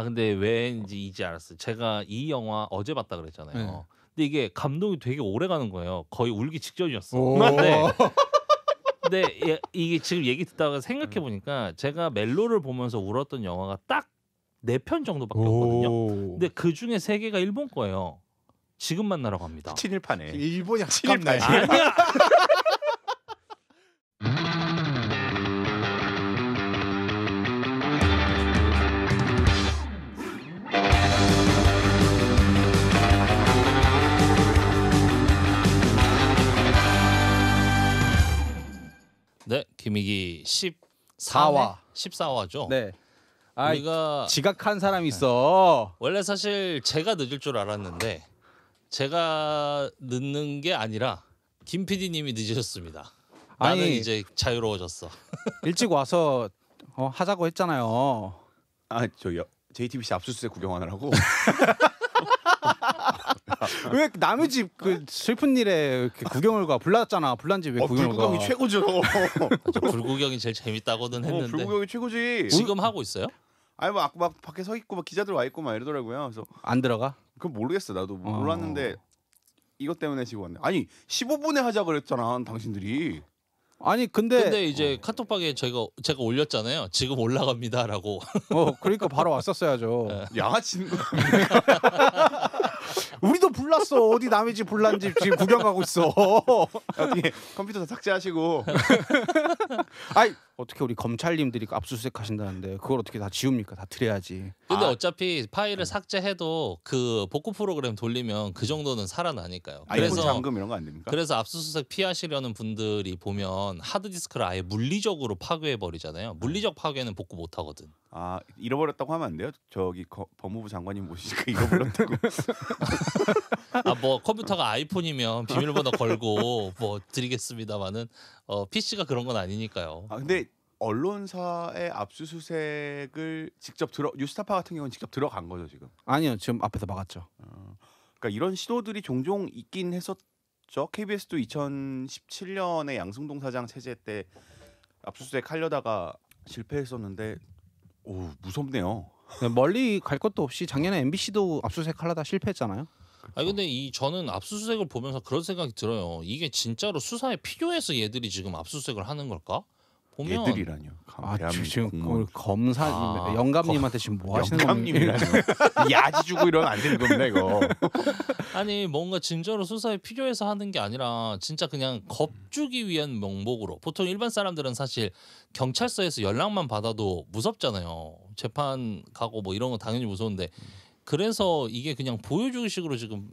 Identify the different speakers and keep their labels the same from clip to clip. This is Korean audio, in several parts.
Speaker 1: 근데 왠지 이제 알았어요. 제가 이 영화 어제 봤다 그랬잖아요.
Speaker 2: 네.
Speaker 1: 근데 이게 감동이 되게 오래 가는 거예요. 거의 울기 직전이었어.
Speaker 2: 오.
Speaker 1: 근데 이게 지금 얘기 듣다가 생각해 보니까 제가 멜로를 보면서 울었던 영화가 딱 4편 정도밖에 없거든요. 근데 그 중에 3개가 일본 거예요. 지금 만나라고 합니다.
Speaker 3: 친일파네.
Speaker 2: 일본이 가깝네.
Speaker 1: 아니야. 네, 김희기 14화. 14화죠.
Speaker 2: 네. 아,
Speaker 1: 우리가
Speaker 2: 지각한 사람이 있어.
Speaker 1: 원래 사실 제가 늦을 줄 알았는데 제가 늦는 게 아니라 김 PD님이 늦으셨습니다. 나는
Speaker 2: 아니,
Speaker 1: 이제 자유로워졌어.
Speaker 2: 일찍 와서 하자고 했잖아요.
Speaker 3: 저요. JTBC 압수수색 구경하느라고.
Speaker 2: 왜 남의 집 그 슬픈 일에 이렇게 구경을 가? 불났잖아. 불난 집에 구경을 가?
Speaker 3: 불구경이 최고죠.
Speaker 1: 저 불구경이 제일 재밌다고는 했는데
Speaker 3: 불구경이 최고지.
Speaker 1: 지금 하고 있어요?
Speaker 3: 아니 막 밖에 서 있고 막 기자들 와 있고 막 이러더라고요. 그래서
Speaker 2: 안 들어가?
Speaker 3: 그건 모르겠어. 나도 몰랐는데 이것 때문에 지금 왔네. 아니 15분에 하자 그랬잖아 당신들이.
Speaker 2: 아니 근데
Speaker 1: 이제 카톡방에 제가 올렸잖아요. 지금 올라갑니다라고.
Speaker 2: 그러니까 바로 왔었어야죠.
Speaker 3: 양아치는 거.
Speaker 2: 우리도 불났어. 어디 남의 집 불난 집 지금 구경 가고 있어.
Speaker 3: 어떻게 컴퓨터 다 삭제하시고.
Speaker 2: 아이 어떻게 우리 검찰님들이 압수수색 하신다는데 그걸 어떻게 다 지웁니까? 다 드려야지.
Speaker 1: 근데 어차피 파일을 삭제해도 그 복구 프로그램 돌리면 그 정도는 살아나니까요.
Speaker 3: 아이폰 잠금 이런 거 안 됩니까?
Speaker 1: 그래서 압수수색 피하시려는 분들이 보면 하드디스크를 아예 물리적으로 파괴해 버리잖아요. 물리적 파괴는 복구 못 하거든.
Speaker 3: 잃어버렸다고 하면 안 돼요? 저기 법무부 장관님 모시니까 잃어버렸다고.
Speaker 1: 뭐 컴퓨터가 아이폰이면 비밀번호 걸고 뭐 드리겠습니다만은 PC가 그런 건 아니니까요.
Speaker 3: 근데 언론사의 압수수색을 직접 뉴스타파 같은 경우는 직접 들어간 거죠 지금.
Speaker 2: 아니요, 지금 앞에서 막았죠.
Speaker 3: 그러니까 이런 시도들이 종종 있긴 했었죠. KBS도 2017년에 양승동 사장 체제 때 압수수색 하려다가 실패했었는데, 무섭네요.
Speaker 2: 네, 멀리 갈 것도 없이 작년에 MBC도 압수수색 하려다 실패했잖아요.
Speaker 1: 근데 저는 압수수색을 보면서 그런 생각이 들어요. 이게 진짜로 수사에 필요해서 얘들이 지금 압수수색을 하는 걸까? 보면
Speaker 3: 얘들이라뇨.
Speaker 2: 지금 검사님, 영감님한테 지금 뭐 하시는
Speaker 3: 영감님이라뇨. 야지 주고 이러면 안 되는 겁니다 이거.
Speaker 1: 아니 뭔가 진짜로 수사에 필요해서 하는 게 아니라 진짜 그냥 겁주기 위한 명목으로. 보통 일반 사람들은 사실 경찰서에서 연락만 받아도 무섭잖아요. 재판 가고 뭐 이런 거 당연히 무서운데 그래서 이게 그냥 보여주기식으로 지금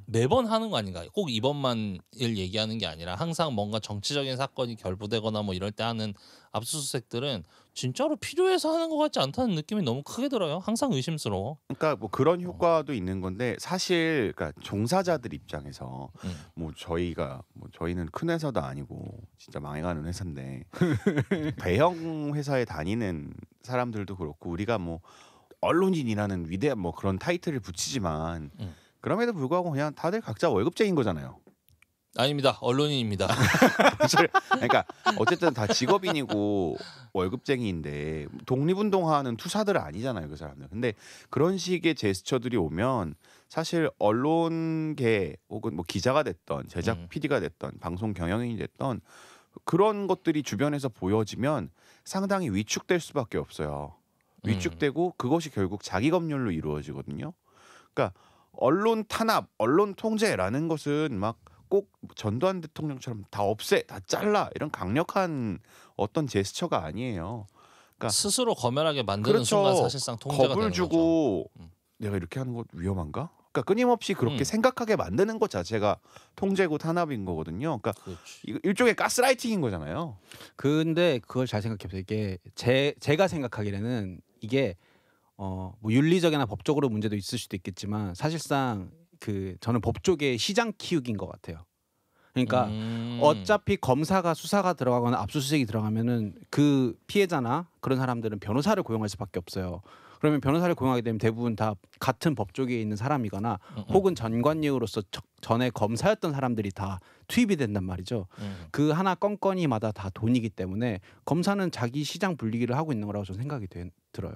Speaker 1: 매번 하는 거 아닌가? 꼭 이번만을 얘기하는 게 아니라 항상 뭔가 정치적인 사건이 결부되거나 뭐 이럴 때 하는 압수수색들은 진짜로 필요해서 하는 것 같지 않다는 느낌이 너무 크게 들어요. 항상 의심스러워.
Speaker 3: 그러니까 뭐 그런 효과도 있는 건데 사실 그러니까 종사자들 입장에서 저희는 큰 회사도 아니고 진짜 망해가는 회사인데 대형 회사에 다니는 사람들도 그렇고 우리가 뭐 언론인이라는 위대한 뭐 그런 타이틀을 붙이지만 그럼에도 불구하고 그냥 다들 각자 월급쟁인 거잖아요.
Speaker 1: 아닙니다. 언론인입니다.
Speaker 3: 그러니까 어쨌든 다 직업인이고 월급쟁이인데 독립운동하는 투사들은 아니잖아요, 그 사람들. 근데 그런 식의 제스처들이 오면 사실 언론계 혹은 뭐 기자가 됐던 제작 PD가 됐던 방송 경영인이 됐던 그런 것들이 주변에서 보여지면 상당히 위축될 수밖에 없어요. 위축되고 그것이 결국 자기 검열로 이루어지거든요. 그러니까 언론 탄압, 언론 통제라는 것은 막 꼭 전두환 대통령처럼 다 없애, 다 잘라 이런 강력한 어떤 제스처가 아니에요. 그러니까
Speaker 1: 스스로 검열하게 만드는 순간 사실상 통제가
Speaker 3: 겁을
Speaker 1: 되는
Speaker 3: 주고
Speaker 1: 거죠.
Speaker 3: 내가 이렇게 하는 것 위험한가? 그러니까 끊임없이 그렇게 생각하게 만드는 것 자체가 통제고 탄압인 거거든요. 그러니까 일종의 가스라이팅인 거잖아요.
Speaker 2: 근데 그걸 잘 생각해보세요. 이게 제가 생각하기에는 이게 뭐 윤리적이나 법적으로 문제도 있을 수도 있겠지만 사실상 저는 법조계의 시장 키우기인 것 같아요. 그러니까 어차피 검사가 수사가 들어가거나 압수수색이 들어가면은 그 피해자나 그런 사람들은 변호사를 고용할 수밖에 없어요. 그러면 변호사를 고용하게 되면 대부분 다 같은 법조계에 있는 사람이거나 혹은 전관예우로서 전에 검사였던 사람들이 다 투입이 된단 말이죠. 그 하나 건건이마다 다 돈이기 때문에 검사는 자기 시장 불리기를 하고 있는 거라고 저는 생각이 들어요.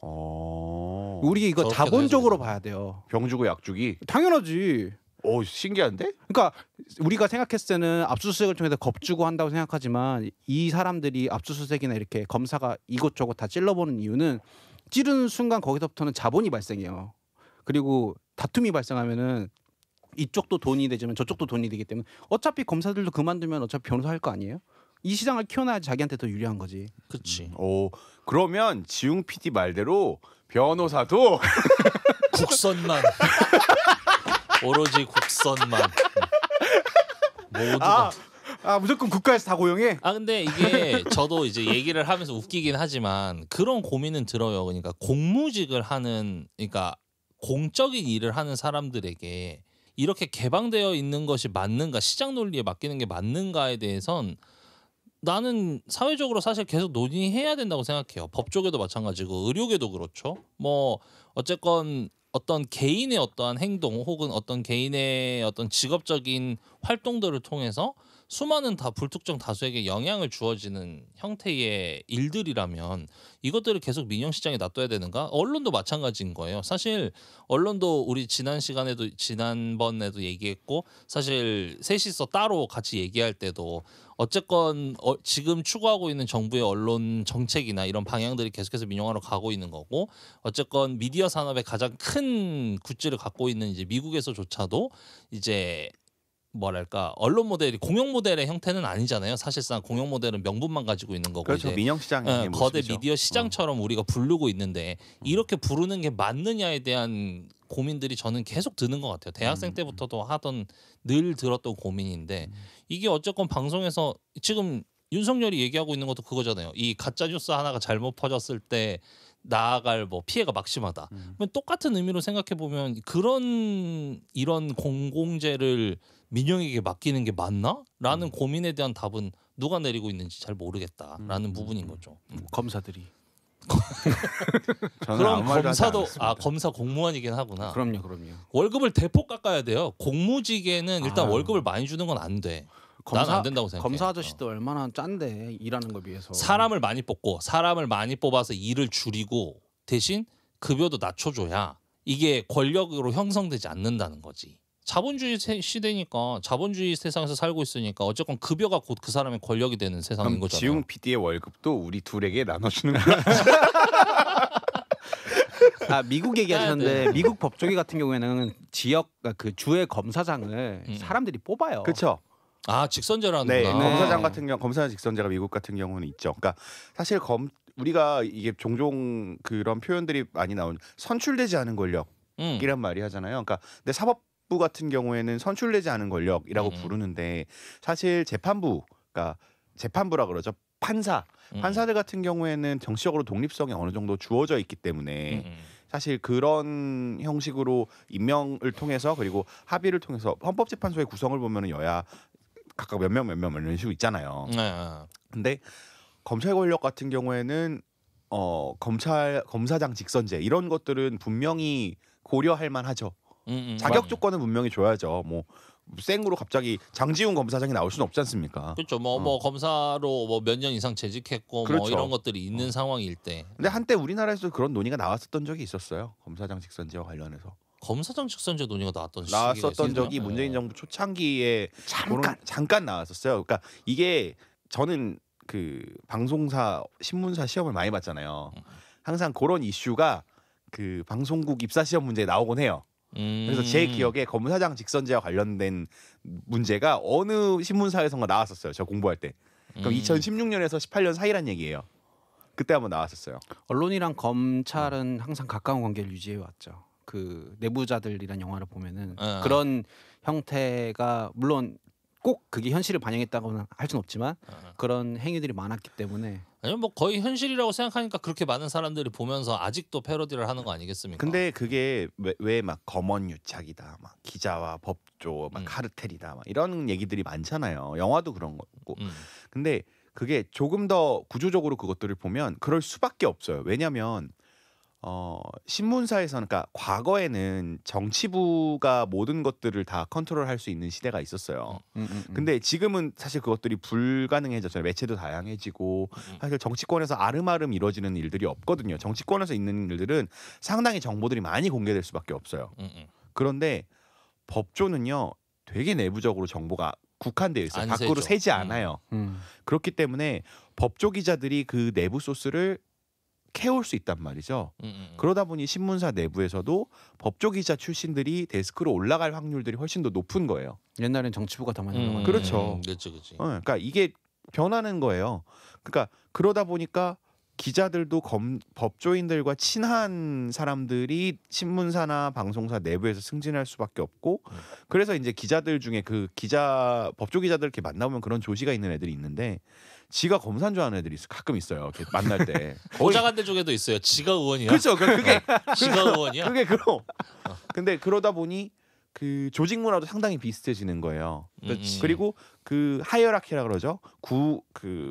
Speaker 2: 우리 이거
Speaker 1: 저렇게도
Speaker 2: 자본적으로
Speaker 1: 해석이
Speaker 2: 봐야 돼요.
Speaker 3: 병 주고 약 주기.
Speaker 2: 당연하지.
Speaker 3: 오 신기한데?
Speaker 2: 그러니까 우리가 생각했을 때는 압수수색을 통해서 겁주고 한다고 생각하지만 이 사람들이 압수수색이나 이렇게 검사가 이곳저곳 다 찔러보는 이유는 찌르는 순간 거기서부터는 자본이 발생해요. 그리고 다툼이 발생하면은 이쪽도 돈이 되지만 저쪽도 돈이 되기 때문에 어차피 검사들도 그만두면 어차피 변호사 할 거 아니에요? 이 시장을 키워놔야 자기한테 더 유리한 거지.
Speaker 1: 그치.
Speaker 3: 오 그러면 지웅 PD 말대로 변호사도
Speaker 1: 국선만. 오로지 국선만. 모두가.
Speaker 2: 무조건 국가에서 다 고용해?
Speaker 1: 근데 이게 저도 이제 얘기를 하면서 웃기긴 하지만 그런 고민은 들어요. 그러니까 공무직을 하는, 그러니까 공적인 일을 하는 사람들에게 이렇게 개방되어 있는 것이 맞는가, 시장 논리에 맡기는 게 맞는가에 대해선 나는 사회적으로 사실 계속 논의해야 된다고 생각해요. 법 쪽에도 마찬가지고 의료계도 그렇죠. 뭐 어쨌건 어떤 개인의 어떠한 행동 혹은 어떤 개인의 어떤 직업적인 활동들을 통해서 수많은 다 불특정 다수에게 영향을 주어지는 형태의 일들이라면 이것들을 계속 민영시장에 놔둬야 되는가? 언론도 마찬가지인 거예요. 사실 언론도 우리 지난번에도 얘기했고 사실 셋이서 따로 같이 얘기할 때도 어쨌건 지금 추구하고 있는 정부의 언론 정책이나 이런 방향들이 계속해서 민영화로 가고 있는 거고 어쨌건 미디어 산업의 가장 큰 굿즈를 갖고 있는 이제 미국에서조차도 이제 뭐랄까 언론 모델이 공영 모델의 형태는 아니잖아요. 사실상 공영 모델은 명분만 가지고 있는 거고
Speaker 3: 그렇죠.
Speaker 1: 이제
Speaker 3: 민영 시장의
Speaker 1: 거대
Speaker 3: 모습이죠.
Speaker 1: 미디어 시장처럼 우리가 부르고 있는데 이렇게 부르는 게 맞느냐에 대한 고민들이 저는 계속 드는 것 같아요. 대학생 때부터도 하던 늘 들었던 고민인데 이게 어쨌건 방송에서 지금 윤석열이 얘기하고 있는 것도 그거잖아요. 이 가짜 뉴스 하나가 잘못 퍼졌을 때 나아갈 뭐 피해가 막심하다. 똑같은 의미로 생각해 보면 이런 공공재를 민영에게 맡기는 게 맞나? 라는 고민에 대한 답은 누가 내리고 있는지 잘 모르겠다라는 부분인 거죠.
Speaker 2: 검사들이.
Speaker 3: 저는
Speaker 1: 그럼
Speaker 3: 아무 말도 하지
Speaker 1: 검사도
Speaker 3: 않았습니다.
Speaker 1: 검사 공무원이긴 하구나.
Speaker 2: 그럼요.
Speaker 1: 월급을 대폭 깎아야 돼요. 공무직에는 일단
Speaker 2: 아유.
Speaker 1: 월급을 많이 주는 건 안 돼. 난 안 된다고 생각해.
Speaker 2: 검사 아저씨도 얼마나 짠데 일하는 거 비해서.
Speaker 1: 사람을 많이 뽑고 사람을 많이 뽑아서 일을 줄이고 대신 급여도 낮춰줘야 이게 권력으로 형성되지 않는다는 거지. 자본주의 시대니까 자본주의 세상에서 살고 있으니까 어쨌건 급여가 곧 그 사람의 권력이 되는 세상인
Speaker 3: 그럼
Speaker 1: 거잖아요.
Speaker 3: 지웅 PD의 월급도 우리 둘에게 나눠주는 거야.
Speaker 2: 미국 얘기하셨는데 미국 법조계 같은 경우에는 지역 그 주의 검사장을 사람들이 뽑아요.
Speaker 3: 그렇죠.
Speaker 1: 직선제라는구나.
Speaker 3: 네,
Speaker 2: 네.
Speaker 3: 검사장 같은 경우 검사 직선제가 미국 같은 경우는 있죠. 그러니까 사실 우리가 이게 종종 그런 표현들이 많이 나오는 선출되지 않은 권력이란 말이 하잖아요. 그러니까 근데 사법부 같은 경우에는 선출되지 않은 권력이라고 부르는데 사실 재판부, 그러니까 재판부라 그러죠. 판사들 같은 경우에는 정치적으로 독립성이 어느 정도 주어져 있기 때문에 사실 그런 형식으로 임명을 통해서 그리고 합의를 통해서 헌법재판소의 구성을 보면은 여야 각각 몇 명 이런 식으로 있잖아요. 근데 검찰 권력 같은 경우에는 검사장 직선제 이런 것들은 분명히 고려할 만하죠. 자격 조건은 분명히 줘야죠. 뭐 생으로 갑자기 장지훈 검사장이 나올 수는 없지 않습니까?
Speaker 1: 그렇죠. 뭐 검사로 뭐 몇 년 이상 재직했고
Speaker 3: 그렇죠.
Speaker 1: 뭐 이런 것들이 있는 상황일 때.
Speaker 3: 근데 한때 우리나라에서도 그런 논의가 나왔었던 적이 있었어요. 검사장 직선제와 관련해서.
Speaker 1: 검사장 직선제 논의가
Speaker 3: 나왔었던 적이 문재인 정부 초창기에 잠깐 나왔었어요. 그러니까 이게 저는 그 방송사 신문사 시험을 많이 봤잖아요. 항상 그런 이슈가 그 방송국 입사 시험 문제에 나오곤 해요. 그래서 제 기억에 검사장 직선제와 관련된 문제가 어느 신문사에선가 나왔었어요. 저 공부할 때. 그럼 2016년에서 18년 사이란 얘기예요. 그때 한번 나왔었어요.
Speaker 2: 언론이랑 검찰은 항상 가까운 관계를 유지해 왔죠. 그 내부자들이란 영화를 보면은 그런 형태가 물론 꼭 그게 현실을 반영했다고는 할 수는 없지만 그런 행위들이 많았기 때문에
Speaker 1: 아니면 뭐 거의 현실이라고 생각하니까 그렇게 많은 사람들이 보면서 아직도 패러디를 하는 거 아니겠습니까?
Speaker 3: 근데 그게 왜 막 검언 유착이다, 막 기자와 법조, 막 카르텔이다, 막 이런 얘기들이 많잖아요. 영화도 그런 거고. 근데 그게 조금 더 구조적으로 그것들을 보면 그럴 수밖에 없어요. 왜냐하면 신문사에서는 그러니까 과거에는 정치부가 모든 것들을 다 컨트롤할 수 있는 시대가 있었어요. 근데 지금은 사실 그것들이 불가능해졌잖아요. 매체도 다양해지고 사실 정치권에서 아름아름 이루어지는 일들이 없거든요. 정치권에서 있는 일들은 상당히 정보들이 많이 공개될 수밖에 없어요. 그런데 법조는요 되게 내부적으로 정보가 국한되어 있어요.
Speaker 1: 안
Speaker 3: 밖으로
Speaker 1: 새죠.
Speaker 3: 새지 않아요. 그렇기 때문에 법조 기자들이 그 내부 소스를 캐올 수 있단 말이죠. 그러다 보니 신문사 내부에서도 법조 기자 출신들이 데스크로 올라갈 확률들이 훨씬 더 높은 거예요.
Speaker 2: 옛날엔 정치부가 더 많이 올라가요.
Speaker 3: 그렇죠.
Speaker 1: 그렇지.
Speaker 3: 그러니까 이게 변하는 거예요. 그러니까 그러다 보니까 기자들도 법조인들과 친한 사람들이 신문사나 방송사 내부에서 승진할 수밖에 없고 그래서 이제 기자들 중에 그 법조 기자들 이렇게 만나보면 그런 조시가 있는 애들이 있는데 지가 검사인 줄 아는 애들이 가끔 있어요. 이렇게 만날 때.
Speaker 1: 보좌관들 중에도 있어요. 지가 의원이야.
Speaker 3: 그렇죠. 그게
Speaker 1: 지가 의원이야.
Speaker 3: 그게 그럼. 근데 그러다 보니 그 조직 문화도 상당히 비슷해지는 거예요. 그리고 그 하이어라키라 그러죠.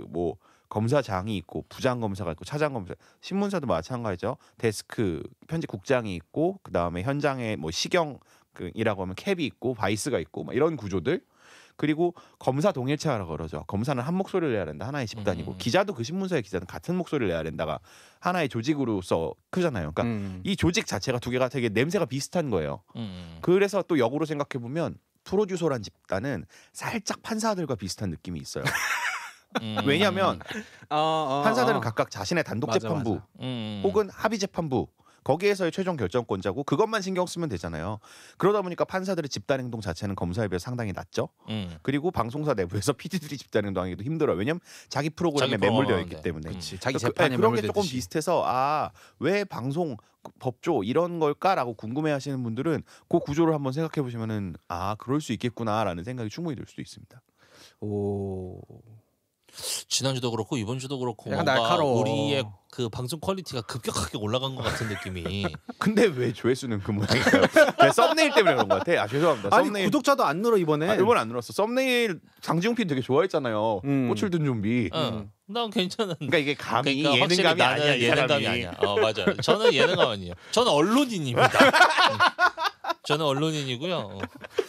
Speaker 3: 뭐 검사장이 있고 부장 검사가 있고 차장 검사. 신문사도 마찬가지죠. 데스크 편집국장이 있고 그 다음에 현장에 뭐 시경이라고 하면 캡이 있고 바이스가 있고 막 이런 구조들. 그리고 검사 동일체라고 그러죠. 검사는 한 목소리를 내야 된다. 하나의 집단이고 기자도 그 신문사의 기자는 같은 목소리를 내야 된다가 하나의 조직으로서 크잖아요. 그러니까 이 조직 자체가 두 개가 되게 냄새가 비슷한 거예요. 그래서 또 역으로 생각해 보면 프로듀서란 집단은 살짝 판사들과 비슷한 느낌이 있어요. 왜냐하면 판사들은 각각 자신의 단독
Speaker 2: 맞아,
Speaker 3: 재판부
Speaker 2: 맞아.
Speaker 3: 혹은 합의 재판부 거기에서의 최종 결정권자고 그것만 신경 쓰면 되잖아요. 그러다 보니까 판사들의 집단 행동 자체는 검사에 비해 상당히 낮죠. 그리고 방송사 내부에서 PD들이 집단 행동하기도 힘들어요. 왜냐면 자기 프로그램에 매몰되어 있기 때문에.
Speaker 2: 자기 재판에
Speaker 3: 그런 게 조금
Speaker 2: 매몰되듯이.
Speaker 3: 비슷해서 왜 방송 법조 이런 걸까라고 궁금해하시는 분들은 그 구조를 한번 생각해 보시면은 그럴 수 있겠구나라는 생각이 충분히 들 수도 있습니다.
Speaker 2: 오.
Speaker 1: 지난주도 그렇고 이번 주도 그렇고
Speaker 2: 약간
Speaker 1: 뭔가
Speaker 2: 날카로워.
Speaker 1: 우리의 그 방송 퀄리티가 급격하게 올라간 것 같은 느낌이.
Speaker 3: 근데 왜 조회수는 그 모양일까요? 썸네일 때문에 그런 것 같아. 죄송합니다.
Speaker 2: 아니
Speaker 3: 썸네일
Speaker 2: 구독자도 안 늘어 이번에.
Speaker 3: 이번 안 늘었어. 썸네일 장지용 PD 되게 좋아했잖아요. 꽃을 든 좀비.
Speaker 1: 난 괜찮은.
Speaker 3: 그러니까 이게 감이
Speaker 1: 그러니까 확실히
Speaker 3: 예능감이
Speaker 1: 나는
Speaker 3: 아니야. 이
Speaker 1: 예능감이
Speaker 3: 사람이.
Speaker 1: 아니야. 맞아요. 저는 예능감 아니에요. 저는 언론인입니다. 저는 언론인이고요.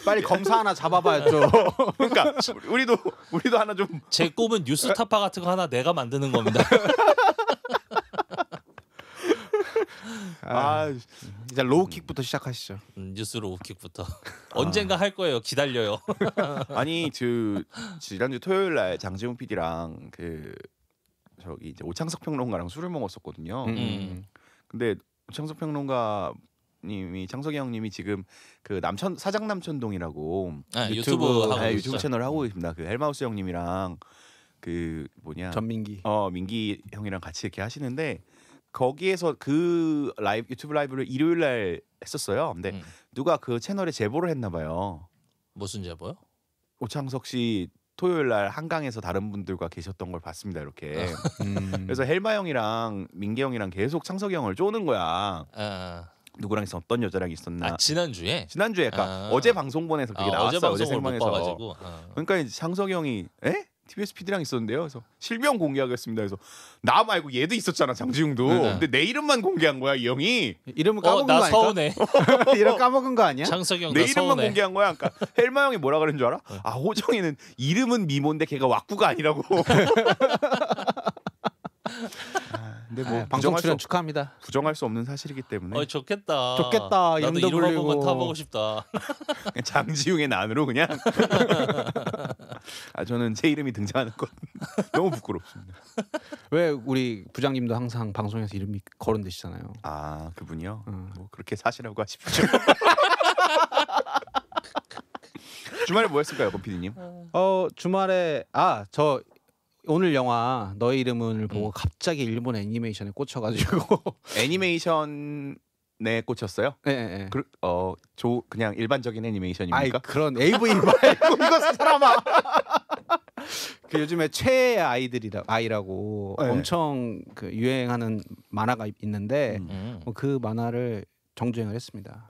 Speaker 2: 빨리 검사 하나 잡아봐야죠.
Speaker 3: 그러니까 우리도 하나 좀.
Speaker 1: 제 꿈은 뉴스타파 같은 거 하나 내가 만드는 겁니다.
Speaker 2: 이제 로우킥부터 시작하시죠.
Speaker 1: 뉴스로 우킥부터 언젠가 할 거예요. 기다려요.
Speaker 3: 아니 지난주 토요일 날 장지용 PD랑 저기 이제 오창석 평론가랑 술을 먹었었거든요. 근데 오창석 평론가님이 창석이 형님이 지금 그 사장 남천동이라고 유튜브 채널을 하고 계십니다. 그 헬마우스 형님이랑 그
Speaker 2: 전민기.
Speaker 3: 민기 형이랑 같이 이렇게 하시는데 거기에서 그 유튜브 라이브를 일요일 날 했었어요. 근데 누가 그 채널에 제보를 했나 봐요.
Speaker 1: 무슨 제보요?
Speaker 3: 오창석 씨 토요일 날 한강에서 다른 분들과 계셨던 걸 봤습니다. 이렇게. 그래서 헬마 형이랑 민기 형이랑 계속 창석이 형을 쪼는 거야. 누구랑 있어 어떤 여자랑 있었나?
Speaker 1: 지난주에
Speaker 3: 그러니까 어제 방송본에서 그게 나왔어요. 어제 생방에서. 그러니까 이제 창석이 형이 TBS PD랑 있었는데요. 그래서 실명 공개하겠습니다. 그래서 나 말고 얘도 있었잖아. 장지웅도. 근데 내 이름만 공개한 거야. 이 형이.
Speaker 2: 이름을 까먹은 거
Speaker 1: 나
Speaker 2: 아닐까?
Speaker 1: 서운해.
Speaker 2: 이름 까먹은 거 아니야?
Speaker 1: 창석이 형
Speaker 3: 내
Speaker 1: 나
Speaker 3: 이름만
Speaker 1: 서운해.
Speaker 3: 공개한 거야. 그러니까 헬마 형이 뭐라 그런 줄 알아? 호정이는 이름은 미모인데 걔가 왁구가 아니라고. 근데 뭐
Speaker 2: 방송 출연 축하합니다.
Speaker 3: 부정할 수 없는 사실이기 때문에.
Speaker 1: 좋겠다.
Speaker 2: 좋겠다.
Speaker 1: 나도
Speaker 2: 이름도
Speaker 1: 이름
Speaker 2: 불리고.
Speaker 1: 한번 타보고 싶다.
Speaker 3: 장지웅의 난으로 그냥. 저는 제 이름이 등장하는 건 너무 부끄럽습니다.
Speaker 2: 왜 우리 부장님도 항상 방송에서 이름이 거론되시잖아요.
Speaker 3: 그분이요? 뭐 그렇게 사시라고 하십시오. 주말에 뭐 했을까요, 권 PD님?
Speaker 2: 주말에 저 오늘 영화 너의 이름을 보고 갑자기 일본 애니메이션에 꽂혀가지고
Speaker 3: 애니메이션에 꽂혔어요?
Speaker 2: 네.
Speaker 3: 그냥 일반적인 애니메이션입니까?
Speaker 2: 그런 AV 말고 이거 사람아. 그 요즘에 최애 아이라고
Speaker 3: 네.
Speaker 2: 엄청 그 유행하는 만화가 있는데 그 만화를 정주행을 했습니다.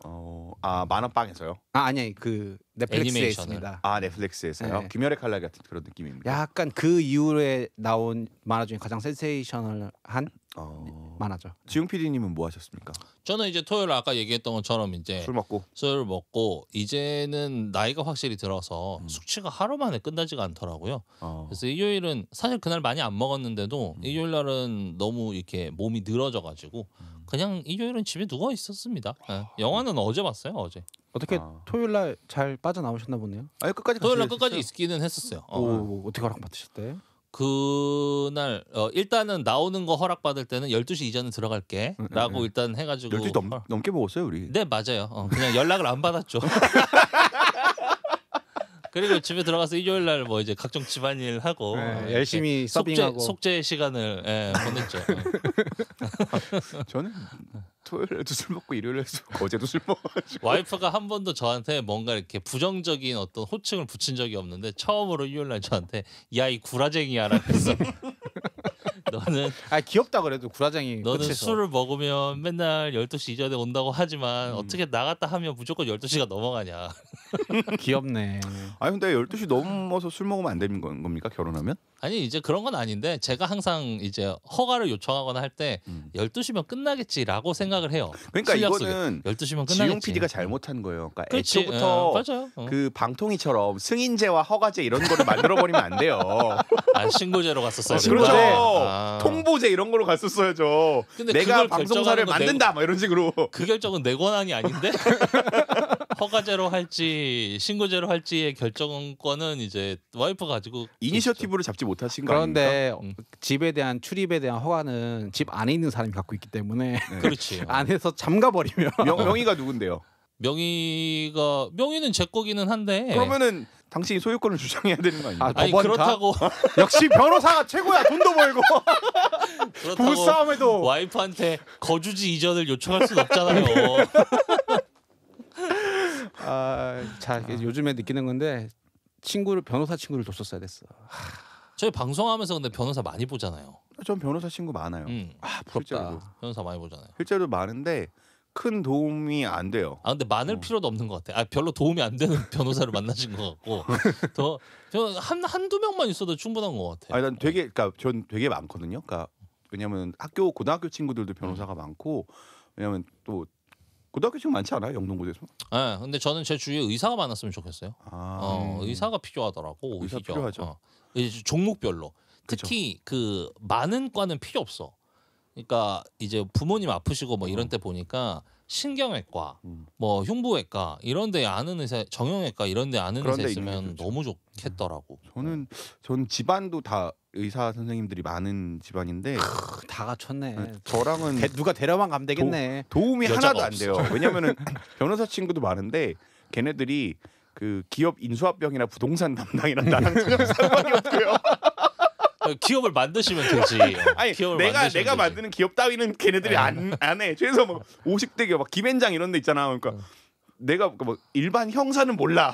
Speaker 3: 만화방에서요?
Speaker 2: 아니 그 넷플릭스에
Speaker 1: 애니메이션을.
Speaker 2: 있습니다.
Speaker 3: 넷플릭스에서요?
Speaker 2: 네.
Speaker 3: 귀멸의 칼날 같은 그런 느낌입니다.
Speaker 2: 약간 그 이후에 나온 만화 중에 가장 센세이셔널한 만화죠.
Speaker 3: 지웅 PD님은 뭐 하셨습니까?
Speaker 1: 저는 이제 토요일 아까 얘기했던 것처럼 이제
Speaker 3: 술 먹고.
Speaker 1: 술 먹고 이제는 나이가 확실히 들어서 숙취가 하루 만에 끝나지가 않더라고요. 그래서 일요일은 사실 그날 많이 안 먹었는데도 일요일 날은 너무 이렇게 몸이 늘어져가지고 그냥 일요일은 집에 누워 있었습니다. 네. 영화는 어제 봤어요. 어제.
Speaker 2: 어떻게 토요일 날 잘 빠져나오셨나 보네요.
Speaker 3: 아니 끝까지
Speaker 1: 토요일 날
Speaker 3: 같이
Speaker 1: 끝까지
Speaker 3: 있었어요?
Speaker 1: 있기는 했었어요.
Speaker 2: 어떻게 허락 받으셨대?
Speaker 1: 그날 일단은 나오는 거 허락 받을 때는 12시 이전에 들어갈게라고 일단 해가지고
Speaker 3: 12시 넘게 먹었어요 우리.
Speaker 1: 네 맞아요. 그냥 연락을 안 받았죠. 그리고 집에 들어가서 일요일 날 뭐 이제 각종 집안일 하고
Speaker 2: 열심히 서빙하고
Speaker 1: 속죄 시간을 보냈죠.
Speaker 3: 저는 토요일에도 술 먹고 일요일에도 어제도 술 먹어가지고.
Speaker 1: 와이프가 한 번도 저한테 뭔가 이렇게 부정적인 어떤 호칭을 붙인 적이 없는데 처음으로 일요일 날 저한테 야 이 구라쟁이야라고 했어. 너는
Speaker 2: 귀엽다 그래도 구라쟁이
Speaker 1: 너는
Speaker 2: 끝에서.
Speaker 1: 술을 먹으면 맨날 12시 이전에 온다고 하지만 어떻게 나갔다 하면 무조건 12시가 넘어가냐.
Speaker 2: 귀엽네.
Speaker 3: 아니 근데 12시 넘어서 술 먹으면 안 되는 겁니까 결혼하면?
Speaker 1: 아니 이제 그런 건 아닌데 제가 항상 이제 허가를 요청하거나 할 때 12시면 끝나겠지라고 생각을 해요.
Speaker 3: 그러니까
Speaker 1: 실력 속에.
Speaker 3: 이거는
Speaker 1: 12시면 끝나겠지.
Speaker 3: 지용 PD가 잘못한 거예요. 그러니까
Speaker 1: 그렇지.
Speaker 3: 애초부터
Speaker 1: 맞아요.
Speaker 3: 그 방통위처럼 승인제와 허가제 이런 거를 만들어 버리면 안 돼요.
Speaker 1: 신고제로 갔었어요.
Speaker 3: 그렇죠.
Speaker 1: 아.
Speaker 3: 통보제 이런 거로 갔었어야죠.
Speaker 1: 근데
Speaker 3: 내가
Speaker 1: 그걸
Speaker 3: 방송사를
Speaker 1: 결정하는 건
Speaker 3: 만든다 막 이런 식으로.
Speaker 1: 그 결정은 내 권한이 아닌데 허가제로 할지 신고제로 할지의 결정권은 이제 와이프 가지고
Speaker 3: 이니셔티브를 잡지 못하신 거 아닙니까?
Speaker 2: 그런데 집에 대한 출입에 대한 허가는 집 안에 있는 사람이 갖고 있기 때문에
Speaker 1: 그렇지.
Speaker 2: 안에서 잠가 버리면
Speaker 3: 명의가 누군데요?
Speaker 1: 명의는 제 거기는 한데
Speaker 3: 그러면은 당신이 소유권을 주장해야 되는 거 아닙니까?
Speaker 1: 아니
Speaker 2: 법원 가?
Speaker 1: 그렇다고
Speaker 2: 역시 변호사가 최고야. 돈도 벌고 부부싸움에도
Speaker 1: 와이프한테 거주지 이전을 요청할 순 없잖아요.
Speaker 2: 요즘에 느끼는 건데 변호사 친구를 뒀었어야 됐어.
Speaker 1: 저희 방송하면서 근데 변호사 많이 보잖아요.
Speaker 3: 전 변호사 친구 많아요.
Speaker 2: 부럽다.
Speaker 3: 실제로도.
Speaker 1: 변호사 많이 보잖아요.
Speaker 3: 실제로 많은데 큰 도움이 안 돼요.
Speaker 1: 근데 많을 필요도 없는 것 같아. 별로 도움이 안 되는 변호사를 만나신 것 같고 한두 명만 있어도 충분한 것 같아.
Speaker 3: 아니 난 그러니까 전 되게 많거든요. 그러니까 왜냐면 고등학교 친구들도 변호사가 많고 왜냐면 또 고등학교 친구 많지 않아요? 영동고대에서?
Speaker 1: 네, 근데 저는 제 주위에 의사가 많았으면 좋겠어요. 의사가 필요하더라고.
Speaker 3: 의사
Speaker 1: 오히려.
Speaker 3: 필요하죠.
Speaker 1: 이제 종목별로 특히 그 많은 과는 필요 없어. 그러니까 이제 부모님 아프시고 뭐 이런 때 보니까 신경외과, 뭐 흉부외과 이런 데 아는 의사, 정형외과 이런 데 아는 의사 있으면 너무 좋겠더라고.
Speaker 3: 전 집안도 다 의사 선생님들이 많은 집안인데
Speaker 2: 다 갖췄네.
Speaker 3: 저랑은
Speaker 2: 누가 데려만 가면 되겠네.
Speaker 3: 도움이
Speaker 1: 여자가
Speaker 3: 하나도 안
Speaker 1: 없어.
Speaker 3: 돼요. 왜냐면은 변호사 친구도 많은데 걔네들이 그 기업 인수합병이나 부동산 담당이랑 나랑 전혀 상관이 없고요.
Speaker 1: 기업을 만드시면 되지.
Speaker 3: 아니 내가 만드는 기업 따위는 걔네들이 안 해. 최소 뭐 50대 기업 막 김앤장 이런 데 있잖아. 그러니까 내가 뭐 일반 형사는 몰라.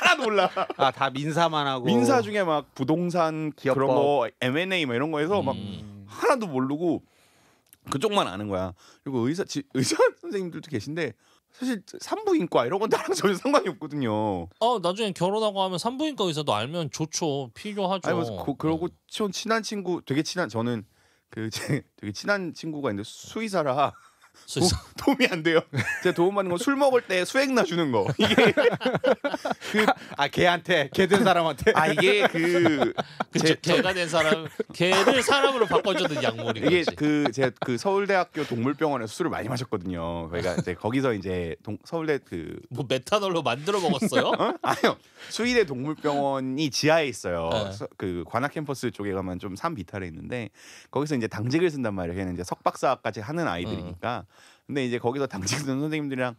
Speaker 3: 하나도 몰라.
Speaker 2: 다 민사만 하고.
Speaker 3: 민사 중에 막 부동산
Speaker 2: 기업법.
Speaker 3: 그런 거 M&A 뭐 이런 거에서 막 하나도 모르고 그쪽만 아는 거야. 그리고 의사 선생님들도 계신데 사실 산부인과 이런 건 나랑 전혀 상관이 없거든요.
Speaker 1: 나중에 결혼하고 하면 산부인과 의사도 알면 좋죠. 필요하죠.
Speaker 3: 아니 뭐 그러고 친한 친구 저는 되게 친한 친구가 있는데 수의사라 도움이 안 돼요. 제가 도움받는 건 술 먹을 때 수액나 주는 거. 이게
Speaker 2: 걔한테 걔 된 사람한테.
Speaker 3: 이게
Speaker 1: 개가 된 사람 개를 사람으로 바꿔주는 약물이.
Speaker 3: 이게 제가 서울대학교 동물병원에서 술을 많이 마셨거든요. 그러니까 이제 거기서 이제 서울대
Speaker 1: 뭐 메탄올로 만들어 먹었어요?
Speaker 3: 아니요. 수의대 동물병원이 지하에 있어요.
Speaker 1: 네.
Speaker 3: 그 관악 캠퍼스 쪽에 가면 좀 산 비탈에 있는데 거기서 이제 당직을 쓴단 말이에요. 걔는 이제 석박사까지 하는 아이들이니까. 근데 이제 거기서 당직 쓰는 선생님들이랑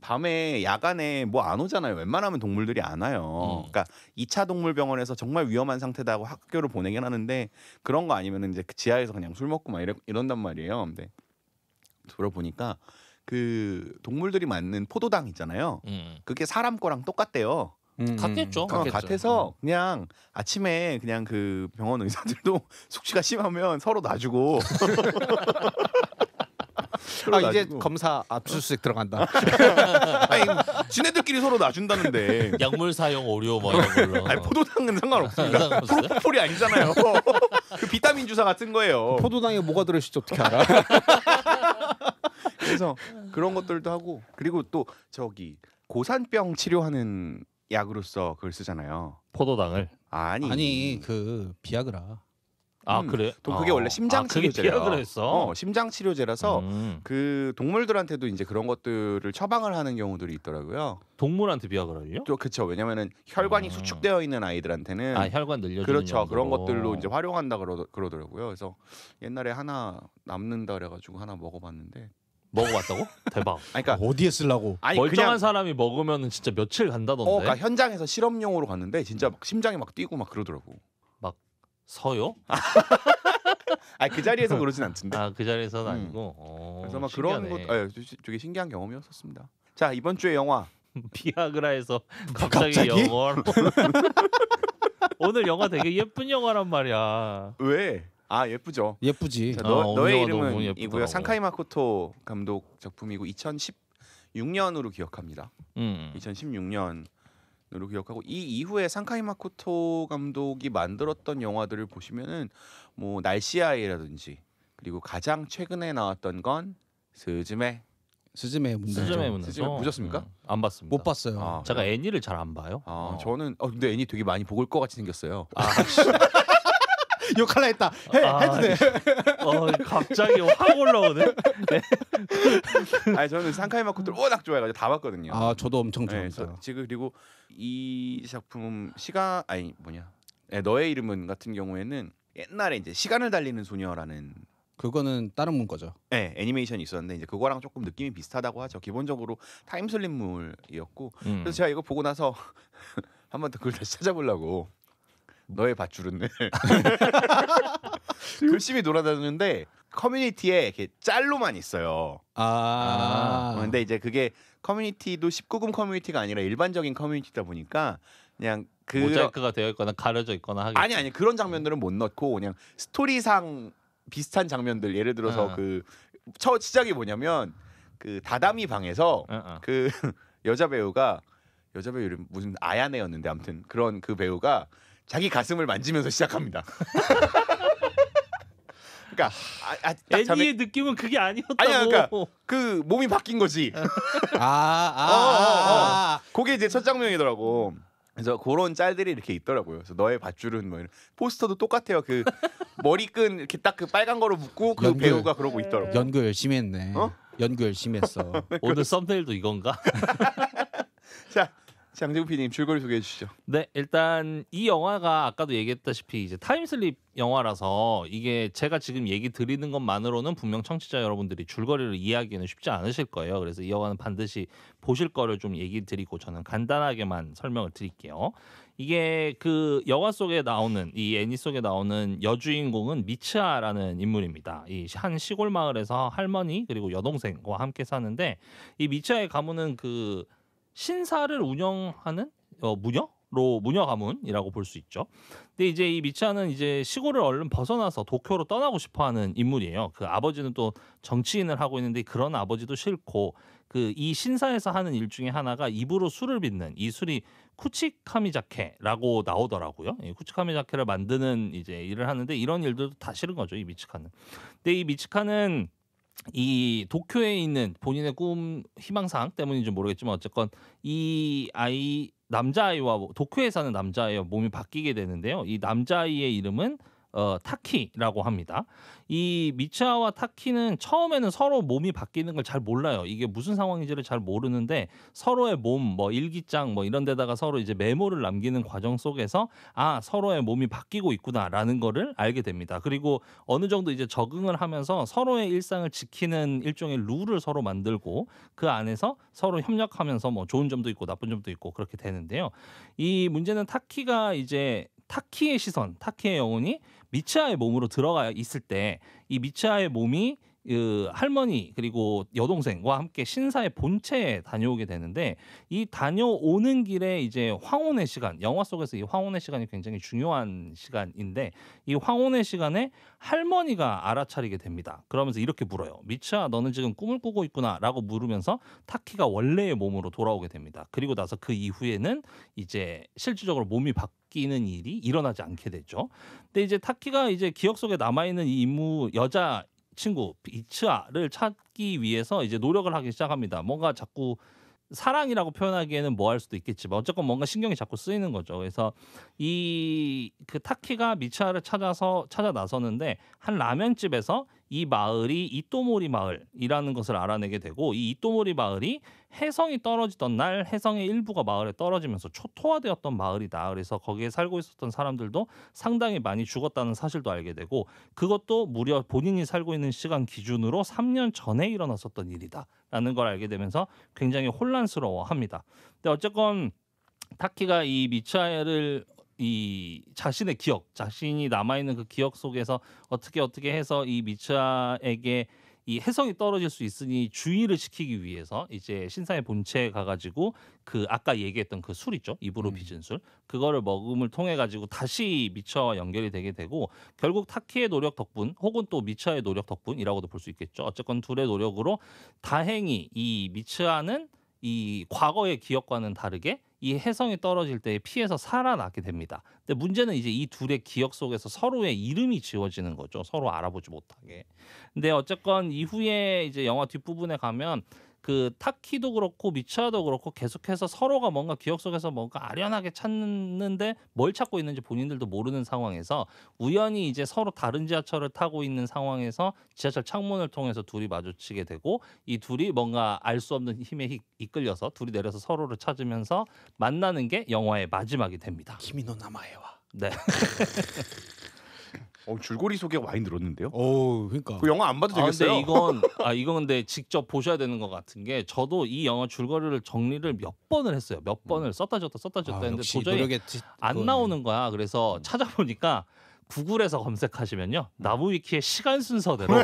Speaker 3: 밤에 야간에 뭐 안 오잖아요. 웬만하면 동물들이 안 와요. 그러니까 2차 동물병원에서 정말 위험한 상태다고 학교를 보내긴 하는데 그런 거 아니면 이제 그 지하에서 그냥 술 먹고 막 이런단 말이에요. 근데 들어보니까 그 동물들이 맞는 포도당 있잖아요. 그게 사람 거랑 똑같대요.
Speaker 1: 같겠죠.
Speaker 3: 같아서 그냥 아침에 그냥 그 병원 의사들도 숙취가 심하면 서로 놔주고 서로
Speaker 2: 아 이제
Speaker 3: 놔주고.
Speaker 2: 검사 압수수색 들어간다.
Speaker 3: 아니 지네들끼리 서로 놔준다는데.
Speaker 1: 약물 사용 오류 뭐 이런 걸로.
Speaker 3: 아니 포도당은 상관없습니다.
Speaker 1: 상관없어요?
Speaker 3: 프로포폴이 아니잖아요. 그 비타민 주사 같은 거예요.
Speaker 2: 포도당에 뭐가 들어있을지 어떻게 알아?
Speaker 3: 그래서 그런 것들도 하고 그리고 또 저기 고산병 치료하는 약으로서 그걸 쓰잖아요.
Speaker 1: 포도당을.
Speaker 3: 아니
Speaker 2: 그 비아그라.
Speaker 1: 아 그래?
Speaker 3: 또 그게 원래 심장
Speaker 1: 그게
Speaker 3: 치료제예요.
Speaker 1: 비아그라 했어.
Speaker 3: 심장 치료제라서
Speaker 1: 음.
Speaker 3: 그 동물들한테도 이제 그런 것들을 처방을 하는 경우들이 있더라고요.
Speaker 1: 동물한테 비아그라요?
Speaker 3: 또 그렇죠. 왜냐면은 혈관이 수축되어 있는 아이들한테는
Speaker 1: 아 혈관 늘려주는
Speaker 3: 그렇죠.
Speaker 1: 용도로.
Speaker 3: 그런 것들로 이제 활용한다 그러더라고요. 그래서 옛날에 하나 남는다 그래가지고 하나 먹어봤는데.
Speaker 1: 먹어봤다고? 대박.
Speaker 3: 아니, 그러니까
Speaker 2: 어디에 쓰려고?
Speaker 3: 아니
Speaker 1: 멀쩡한
Speaker 3: 그냥
Speaker 1: 사람이 먹으면 진짜 며칠 간다던데.
Speaker 3: 그러니까 현장에서 실험용으로 갔는데 진짜 막 심장이 막 뛰고 막 그러더라고.
Speaker 1: 서요?
Speaker 3: 아니 그 자리에서 그러진 않던데.
Speaker 1: 아 그 자리에서는 아니고.
Speaker 3: 그래서 막 그런 것, 되게 신기한 경험이었었습니다. 자 이번 주에 영화
Speaker 1: 비아그라에서 갑자기 영화로. 오늘 영화 되게 예쁜 영화란 말이야.
Speaker 3: 왜? 아 예쁘죠.
Speaker 2: 예쁘지.
Speaker 3: 자,
Speaker 1: 오늘
Speaker 3: 너의
Speaker 1: 영화 너무
Speaker 3: 이름은
Speaker 1: 예쁘더라고.
Speaker 3: 이고요. 상카이 마코토 감독 작품이고 2016년으로 기억합니다. 2016년으로 기억하고 이 이후에 상카이 마코토 감독이 만들었던 영화들을 보시면은 뭐 날씨아이라든지 그리고 가장 최근에 나왔던 건 스즈메.
Speaker 2: 스즈메 문제.
Speaker 1: 스즈메 문서.
Speaker 3: 스즈메 보셨습니까?
Speaker 1: 안 봤습니다.
Speaker 2: 못 봤어요.
Speaker 3: 아,
Speaker 1: 제가 애니를 잘 안 봐요.
Speaker 3: 저는 근데 애니 되게 많이 볼 것 같이 생겼어요.
Speaker 2: 욕할라 했다. 해도 돼.
Speaker 1: 갑자기 확 올라오네.
Speaker 3: 아니 저는 상카이 마코토를 워낙 좋아해가지고 다 봤거든요.
Speaker 2: 아 저도 엄청
Speaker 3: 네,
Speaker 2: 좋아했어요.
Speaker 3: 지금 그리고 이 작품 너의 이름은 같은 경우에는 옛날에 이제 시간을 달리는 소녀라는
Speaker 2: 그거는 다른 문거죠.
Speaker 3: 애니메이션이 있었는데 이제 그거랑 조금 느낌이 비슷하다고 하죠. 기본적으로 타임슬립물이었고 그래서 제가 이거 보고 나서 한 번 더 그걸 다시 찾아보려고 너의 밧줄은 열심히 돌아다녔는데 커뮤니티에 이렇게 짤로만 있어요. 근데 이제 그게 커뮤니티도 19금 커뮤니티가 아니라 일반적인 커뮤니티다 보니까 그냥
Speaker 1: 모자이크가 되어 있거나 가려져 있거나 하겠지.
Speaker 3: 아니 그런 장면들은 못 넣고 그냥 스토리상 비슷한 장면들 예를 들어서 그 첫 시작이 뭐냐면 그 다다미 방에서 그 여자 배우 이름 무슨 아야네였는데 아무튼 그런 그 배우가 자기 가슴을 만지면서 시작합니다. 그러니까
Speaker 1: 애니의 느낌은 그게 아니었다고.
Speaker 3: 아니야, 그러니까 그 몸이 바뀐 거지. 그게 이제 첫 장면이더라고. 그래서 그런 짤들이 이렇게 있더라고요. 그래서 너의 밧줄은 뭐 이런 포스터도 똑같아요. 그 머리끈 이렇게 딱 그 빨간 거로 묶고 그 배우가 그러고 있더라고.
Speaker 2: 연구 열심히 했네. 연구 열심히 했어.
Speaker 1: 오늘 썸네일도 이건가?
Speaker 3: 자, 장재국 PD님 줄거리 소개해 주시죠.
Speaker 1: 네, 일단 이 영화가 아까도 얘기했다시피 이제 타임슬립 영화라서 이게 제가 지금 얘기 드리는 것만으로는 분명 청취자 여러분들이 줄거리를 이해하기는 쉽지 않으실 거예요. 그래서 이 영화는 반드시 보실 거를 좀 얘기 드리고 저는 간단하게만 설명을 드릴게요. 이게 그 영화 속에 나오는 이 애니 속에 나오는 여주인공은 미츠아라는 인물입니다. 이 한 시골 마을에서 할머니 그리고 여동생과 함께 사는데 이 미츠아의 가문은 그 신사를 운영하는 무녀 가문이라고 볼 수 있죠. 근데 이제 이 미츠아는 이제 시골을 얼른 벗어나서 도쿄로 떠나고 싶어하는 인물이에요. 그 아버지는 또 정치인을 하고 있는데 그런 아버지도 싫고 그 이 신사에서 하는 일 중에 하나가 입으로 술을 빚는 이 술이 쿠치카미자케라고 나오더라고요. 이 쿠치카미자케를 만드는 이제 일을 하는데 이런 일들도 다 싫은 거죠, 이 미츠카는. 근데 이 미츠카는 이 도쿄에 있는 본인의 꿈 희망사항 때문인지 모르겠지만 어쨌건 이 남자아이와 도쿄에 사는 남자아이와 몸이 바뀌게 되는데요. 이 남자아이의 이름은 타키라고 합니다. 이 미츠아와 타키는 처음에는 서로 몸이 바뀌는 걸 잘 몰라요. 이게 무슨 상황인지를 잘 모르는데 서로의 몸, 뭐 일기장 뭐 이런 데다가 서로 이제 메모를 남기는 과정 속에서 서로의 몸이 바뀌고 있구나라는 거를 알게 됩니다. 그리고 어느 정도 이제 적응을 하면서 서로의 일상을 지키는 일종의 룰을 서로 만들고 그 안에서 서로 협력하면서 뭐 좋은 점도 있고 나쁜 점도 있고 그렇게 되는데요. 이 문제는 타키의 시선, 타키의 영혼이 미츠아의 몸으로 들어가 있을 때 이 미츠아의 몸이 그 할머니 그리고 여동생과 함께 신사의 본체에 다녀오게 되는데 이 다녀오는 길에 이제 황혼의 시간, 영화 속에서 이 황혼의 시간이 굉장히 중요한 시간인데 이 황혼의 시간에 할머니가 알아차리게 됩니다. 그러면서 이렇게 물어요. 미츠아 너는 지금 꿈을 꾸고 있구나 라고 물으면서 타키가 원래의 몸으로 돌아오게 됩니다. 그리고 나서 그 이후에는 이제 실질적으로 몸이 바뀌는 일이 일어나지 않게 되죠. 근데 이제 타키가 이제 기억 속에 남아있는 이 인물 여자 친구 이츠아를 찾기 위해서 이제 노력을 하기 시작합니다. 뭔가 자꾸 사랑이라고 표현하기에는 뭐 할 수도 있겠지만 어쨌건 뭔가 신경이 자꾸 쓰이는 거죠. 그래서 이 그 타키가 미츠아를 찾아 나서는데 한 라면집에서 이 마을이 이토모리 마을이라는 것을 알아내게 되고 이 이토모리 마을이 해성이 떨어지던 날 해성의 일부가 마을에 떨어지면서 초토화되었던 마을이다. 그래서 거기에 살고 있었던 사람들도 상당히 많이 죽었다는 사실도 알게 되고 그것도 무려 본인이 살고 있는 시간 기준으로 3년 전에 일어났었던 일이다라는 걸 알게 되면서 굉장히 혼란스러워합니다. 근데 어쨌건 타키가 이 미츠아를 이 자신의 기억, 자신이 남아있는 그 기억 속에서 어떻게 해서 이 미츠아에게 이 해성이 떨어질 수 있으니 주의를 시키기 위해서 이제 신사의 본체에 가가지고 그 아까 얘기했던 그 술 있죠, 입으로 빚은 술, 그거를 먹음을 통해 가지고 다시 미츠아와 연결이 되게 되고 결국 타키의 노력 덕분 혹은 또 미츠아의 노력 덕분이라고도 볼 수 있겠죠. 어쨌건 둘의 노력으로 다행히 이 미츠아는 이 과거의 기억과는 다르게 이 해성이 떨어질 때 피해서 살아나게 됩니다. 근데 문제는 이제 이 둘의 기억 속에서 서로의 이름이 지워지는 거죠. 서로 알아보지 못하게. 근데 어쨌건 이후에 이제 영화 뒷부분에 가면 그 타키도 그렇고 미츠아도 그렇고 계속해서 서로가 뭔가 기억 속에서 뭔가 아련하게 찾는데 뭘 찾고 있는지 본인들도 모르는 상황에서 우연히 이제 서로 다른 지하철을 타고 있는 상황에서 지하철 창문을 통해서 둘이 마주치게 되고 이 둘이 뭔가 알 수 없는 힘에 이끌려서 둘이 내려서 서로를 찾으면서 만나는 게 영화의 마지막이 됩니다.
Speaker 2: 키미노 나마에와.
Speaker 1: 네.
Speaker 3: 줄거리 소개가 많이 늘었는데요.
Speaker 2: 오, 그러니까.
Speaker 3: 그 영화 안 봐도 되겠어요.
Speaker 1: 근데 이건 근데 직접 보셔야 되는 것 같은 게 저도 이 영화 줄거리를 정리를 몇 번을 했어요. 몇 번을 썼다 줬다 했는데
Speaker 2: 역시
Speaker 1: 도저히
Speaker 2: 노력했지.
Speaker 1: 안
Speaker 2: 그거는.
Speaker 1: 나오는 거야. 그래서 찾아보니까 구글에서 검색하시면요. 나무위키의 시간 순서대로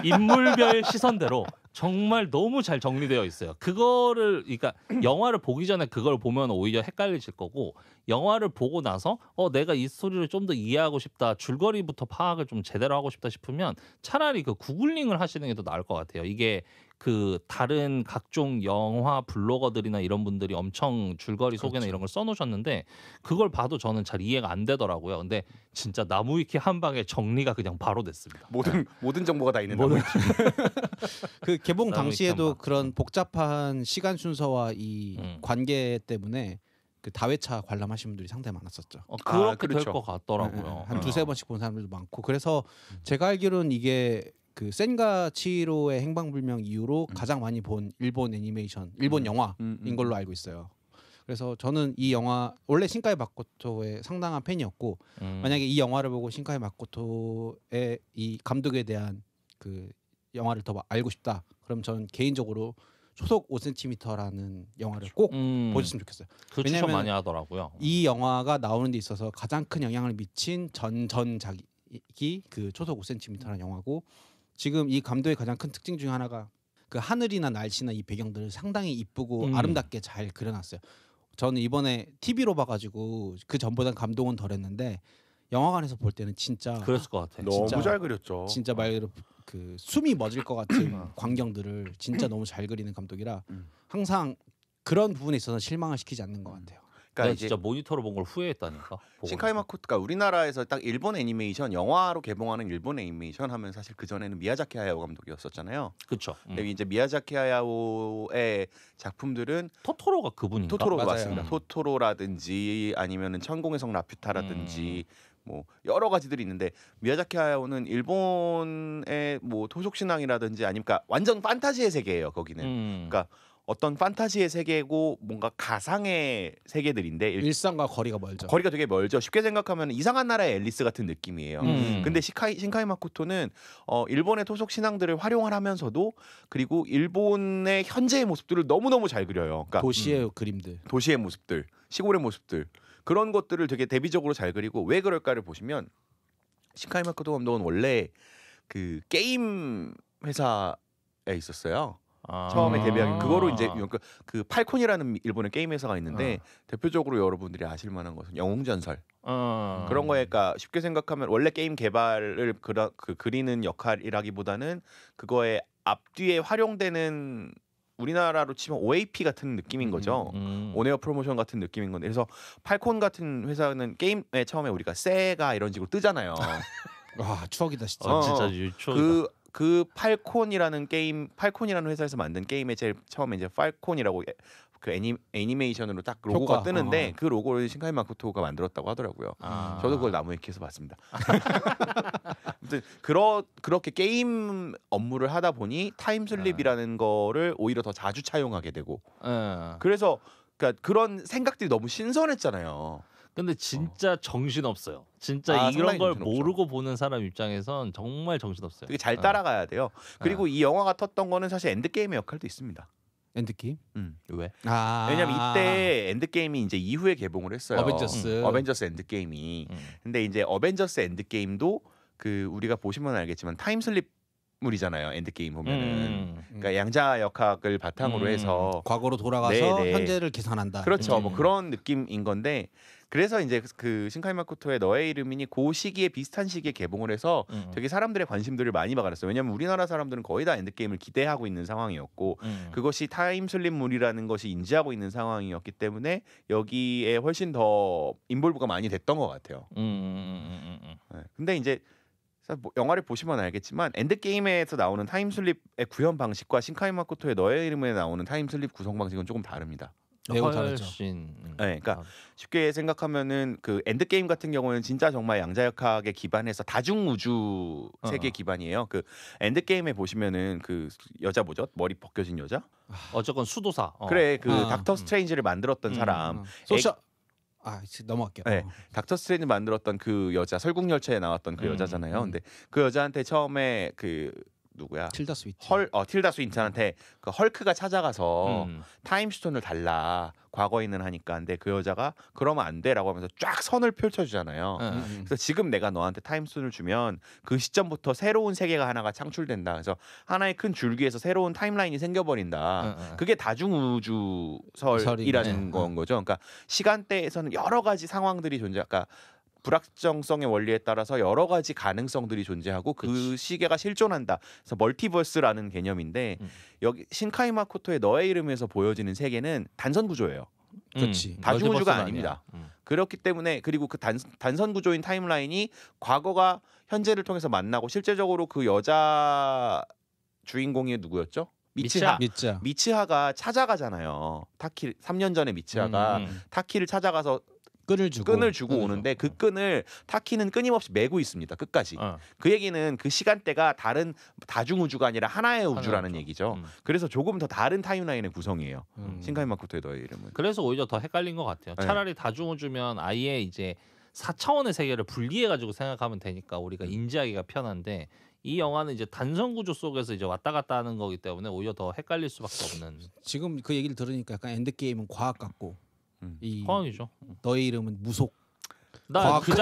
Speaker 1: 인물별 시선대로 정말 너무 잘 정리되어 있어요. 그거를 그러니까 영화를 보기 전에 그걸 보면 오히려 헷갈리실 거고 영화를 보고 나서 내가 이 스토리를 좀 더 이해하고 싶다. 줄거리부터 파악을 좀 제대로 하고 싶다 싶으면 차라리 그 구글링을 하시는 게 더 나을 것 같아요. 이게 그 다른 각종 영화 블로거들이나 이런 분들이 엄청 줄거리 소개나
Speaker 2: 그렇죠.
Speaker 1: 이런 걸 써놓으셨는데 그걸 봐도 저는 잘 이해가 안 되더라고요. 근데 진짜 나무위키 한 방에 정리가 그냥 바로 됐습니다.
Speaker 3: 모든 정보가 다 있는
Speaker 1: 모든-
Speaker 2: 그 개봉
Speaker 1: 나무위키
Speaker 2: 당시에도
Speaker 1: 한 방.
Speaker 2: 그런 복잡한 시간 순서와 이
Speaker 1: 음.
Speaker 2: 관계 때문에 그 다회차 관람하신 분들이 상당히 많았었죠.
Speaker 1: 그렇게
Speaker 3: 그렇죠.
Speaker 1: 될 것 같더라고요.
Speaker 2: 한 두세 번씩 본 사람들도 많고 그래서 제가 알기로는 이게 그 센가 치히로의 행방불명 이후로 가장 많이 본 일본 애니메이션, 일본 영화인 걸로 알고 있어요. 그래서 저는 이 영화 원래 신카이 마코토의 상당한 팬이었고 만약에 이 영화를 보고 신카이 마코토의 이 감독에 대한 그 영화를 더 알고 싶다. 그럼 저는 개인적으로 초속 5cm라는 영화를 꼭 보셨으면 좋겠어요.
Speaker 1: 그 추천
Speaker 2: 왜냐면
Speaker 1: 많이 하더라고요.
Speaker 2: 이 영화가 나오는 데 있어서 가장 큰 영향을 미친 전작이 그 초속 5cm라는 영화고 지금 이 감독의 가장 큰 특징 중에 하나가 그 하늘이나 날씨나 이 배경들을 상당히 이쁘고 아름답게 잘 그려놨어요. 저는 이번에 TV로 봐가지고 그 전보단 감동은 덜했는데 영화관에서 볼 때는 진짜
Speaker 1: 그랬을 것 같아.
Speaker 3: 너무
Speaker 2: 진짜-
Speaker 3: 잘 그렸죠.
Speaker 2: 진짜 말 그대로 그 숨이 멎을 것 같은 광경들을 진짜 너무 잘 그리는 감독이라 항상 그런 부분에 있어서 실망을 시키지 않는 것 같아요.
Speaker 3: 그러니까
Speaker 1: 내가
Speaker 3: 이제
Speaker 1: 진짜 모니터로 본 걸 후회했다니까. 보고
Speaker 3: 신카이
Speaker 1: 나서.
Speaker 3: 마코토가 우리나라에서 딱 일본 애니메이션 영화로 개봉하는 일본 애니메이션 하면 사실 그 전에는 미야자키 하야오 감독이었었잖아요.
Speaker 1: 그쵸.
Speaker 3: 근데 이제 미야자키 하야오의 작품들은
Speaker 1: 토토로가 그분인가?
Speaker 3: 토토로가
Speaker 2: 맞아요.
Speaker 3: 맞습니다. 토토로라든지 아니면은 천공의 성 라퓨타라든지 뭐 여러 가지들이 있는데 미야자키 하야오는 일본의 뭐 토속 신앙이라든지 아니면 그러니까 완전 판타지의 세계예요. 거기는 그러니까 어떤 판타지의 세계고 뭔가 가상의 세계들인데
Speaker 2: 일상과 거리가 멀죠.
Speaker 3: 거리가 되게 멀죠. 쉽게 생각하면 이상한 나라의 앨리스 같은 느낌이에요. 근데 신카이 마코토는 일본의 토속 신앙들을 활용을 하면서도 그리고 일본의 현재의 모습들을 너무너무 잘 그려요. 그러니까
Speaker 2: 도시의 그림들.
Speaker 3: 도시의 모습들, 시골의 모습들 그런 것들을 되게 대비적으로 잘 그리고 왜 그럴까를 보시면 신카이 마코토 감독은 원래 그 게임 회사에 있었어요.
Speaker 1: 아.
Speaker 3: 처음에 데뷔하기 그거로 이제 그 팔콘이라는 일본의 게임 회사가 있는데 대표적으로 여러분들이 아실 만한 것은 영웅전설 그런 거에 그러니까 쉽게 생각하면 원래 게임 개발을 그리는 역할이라기보다는 그거에 앞뒤에 활용되는 우리나라로 치면 OAP 같은 느낌인 거죠. 온에어 프로모션 같은 느낌인 건데 그래서 팔콘 같은 회사는 게임에 처음에 우리가 세가 이런 식으로 뜨잖아요.
Speaker 2: 와 추억이다 진짜.
Speaker 1: 진짜 유초이다.
Speaker 3: 그 팔콘이라는 회사에서 만든 게임에 제일 처음에 이제 팔콘이라고 그 애니메이션으로 딱 로고가
Speaker 2: 효과.
Speaker 3: 뜨는데 그 로고를 신카이 마코토가 만들었다고 하더라고요. 저도 그걸 나무위키에서 봤습니다. 아무튼 그렇게 게임 업무를 하다 보니 타임슬립이라는 거를 오히려 더 자주 차용하게 되고 그래서 그러니까 그런 생각들이 너무 신선했잖아요.
Speaker 1: 근데 진짜 정신 없어요. 진짜 이런
Speaker 3: 상당히
Speaker 1: 걸
Speaker 3: 정신없죠.
Speaker 1: 모르고 보는 사람 입장에선 정말 정신 없어요.
Speaker 3: 되게 잘 따라가야 돼요. 그리고 이 영화가 텄던 거는 사실 엔드게임의 역할도 있습니다.
Speaker 2: 엔드게임?
Speaker 1: 왜?
Speaker 3: 왜냐면 이때 엔드게임이 이제 이후에 개봉을 했어요.
Speaker 2: 어벤져스
Speaker 3: 엔드게임이. 근데 이제 어벤져스 엔드게임도 그 우리가 보시면 알겠지만 타임슬립물이잖아요. 엔드게임 보면은. 그러니까 양자 역학을 바탕으로 해서
Speaker 2: 과거로 돌아가서
Speaker 3: 네네.
Speaker 2: 현재를 계산한다.
Speaker 3: 그렇죠. 뭐 그런 느낌인 건데 그래서 이제 그 신카이 마코토의 너의 이름이니 그 시기에 비슷한 시기에 개봉을 해서 되게 사람들의 관심들을 많이 받았어요. 왜냐하면 우리나라 사람들은 거의 다 엔드게임을 기대하고 있는 상황이었고 그것이 타임슬립물이라는 것이 인지하고 있는 상황이었기 때문에 여기에 훨씬 더 인볼브가 많이 됐던 것 같아요. 네. 근데 이제 영화를 보시면 알겠지만 엔드게임에서 나오는 타임슬립의 구현 방식과 신카이 마코토의 너의 이름에 나오는 타임슬립 구성 방식은 조금 다릅니다.
Speaker 2: 매우 다르죠.
Speaker 1: 훨씬,
Speaker 3: 네, 그러니까 쉽게 생각하면은 그 엔드게임 같은 경우는 진짜 정말 양자역학에 기반해서 다중우주 세계 기반이에요. 그 엔드게임에 보시면은 그 여자 뭐죠? 머리 벗겨진 여자?
Speaker 1: 어쨌건 수도사.
Speaker 3: 그래 그 닥터 스트레인지를 만들었던 사람.
Speaker 2: 소셜 넘어갈게요.
Speaker 3: 네, 닥터 스트레인지 만들었던 그 여자 설국열차에 나왔던 그 여자잖아요. 근데 그 여자한테 처음에 그 누구야?
Speaker 2: 틸다 스윈튼.
Speaker 3: 틸다 스윈튼한테 그 헐크가 찾아가서 타임스톤을 달라 과거에 있는 하니까 근데 그 여자가 그러면 안 돼라고 하면서 쫙 선을 펼쳐주잖아요. 그래서 지금 내가 너한테 타임스톤을 주면 그 시점부터 새로운 세계가 하나가 창출된다. 그래서 하나의 큰 줄기에서 새로운 타임라인이 생겨버린다. 그게 다중우주설이라는 건 거죠. 그러니까 시간대에서는 여러 가지 상황들이 존재할까. 불확정성의 원리에 따라서 여러 가지 가능성들이 존재하고 그 시계가 실존한다. 그래서 멀티버스라는 개념인데 여기 신카이 마코토의 너의 이름에서 보여지는 세계는 단선 구조예요.
Speaker 2: 그렇지.
Speaker 3: 다중우주가 아닙니다. 그렇기 때문에 그리고 그 단선 구조인 타임라인이 과거가 현재를 통해서 만나고 실제적으로 그 여자 주인공이 누구였죠? 미츠하가 찾아가잖아요. 타키 3년 전에 미츠하가 타키를 찾아가서 끈을 주고 오는데 그 끈을 타키는 끊임없이 메고 있습니다. 끝까지. 그 얘기는 그 시간대가 다른 다중우주가 아니라 하나의 우주라는 얘기죠. 그래서 조금 더 다른 타임라인의 구성이에요. 신카이 마코토의 너의 이름은.
Speaker 1: 그래서 오히려 더 헷갈린 것 같아요. 차라리 다중우주면 아예 이제 4차원의 세계를 분리해가지고 생각하면 되니까 우리가 인지하기가 편한데 이 영화는 이제 단선 구조 속에서 이제 왔다 갔다 하는 거기 때문에 오히려 더 헷갈릴 수밖에 없는.
Speaker 2: 지금 그 얘기를 들으니까 약간 엔드게임은 과학 같고 이
Speaker 1: 과학이죠.
Speaker 2: 너의 이름은 무속.
Speaker 1: 나 그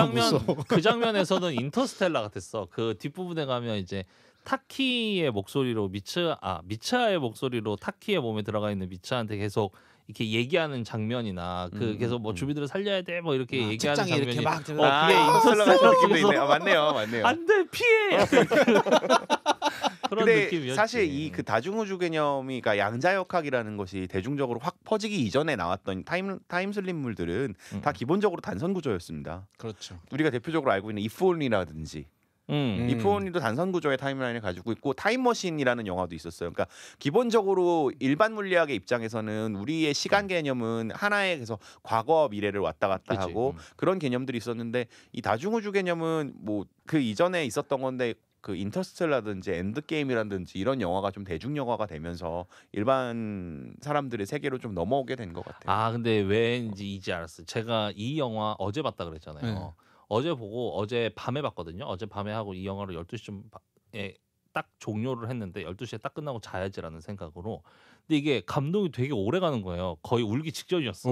Speaker 1: 장면에서는 인터스텔라 같았어. 그 뒷부분에 가면 이제 타키의 목소리로 미츠하의 목소리로 타키의 몸에 들어가 있는 미츠한테 계속 이렇게 얘기하는 장면이나 그 계속 뭐 주민들을 살려야 돼 뭐 이렇게 얘기하는 장면이
Speaker 2: 이렇게 막
Speaker 1: 그게 인터스텔라
Speaker 3: 같은 느낌도 있네. 맞네요.
Speaker 1: 안돼 피해. 그런
Speaker 3: 근데
Speaker 1: 느낌이었지.
Speaker 3: 사실 이 그 다중우주 개념이 그러니까 양자역학이라는 것이 대중적으로 확 퍼지기 이전에 나왔던 타임슬립물들은 다 기본적으로 단선 구조였습니다.
Speaker 2: 그렇죠.
Speaker 3: 우리가 대표적으로 알고 있는 If Only라든지 If Only도 단선 구조의 타임라인을 가지고 있고 타임머신이라는 영화도 있었어요. 그러니까 기본적으로 일반 물리학의 입장에서는 우리의 시간 개념은 하나의 그래서 과거 미래를 왔다 갔다 하고 그런 개념들이 있었는데 이 다중우주 개념은 뭐 그 이전에 있었던 건데 그 인터스텔라든지 엔드게임이라든지 이런 영화가 좀 대중 영화가 되면서 일반 사람들의 세계로 좀 넘어오게 된 것 같아요.
Speaker 1: 아 근데 왠지 이제 알았어요. 제가 이 영화 어제 봤다 그랬잖아요. 어제 보고 어제 밤에 봤거든요. 어제 밤에 하고 이 영화를 12시쯤에 딱 종료를 했는데 12시에 딱 끝나고 자야지라는 생각으로. 근데 이게 감동이 되게 오래 가는 거예요. 거의 울기 직전이었어.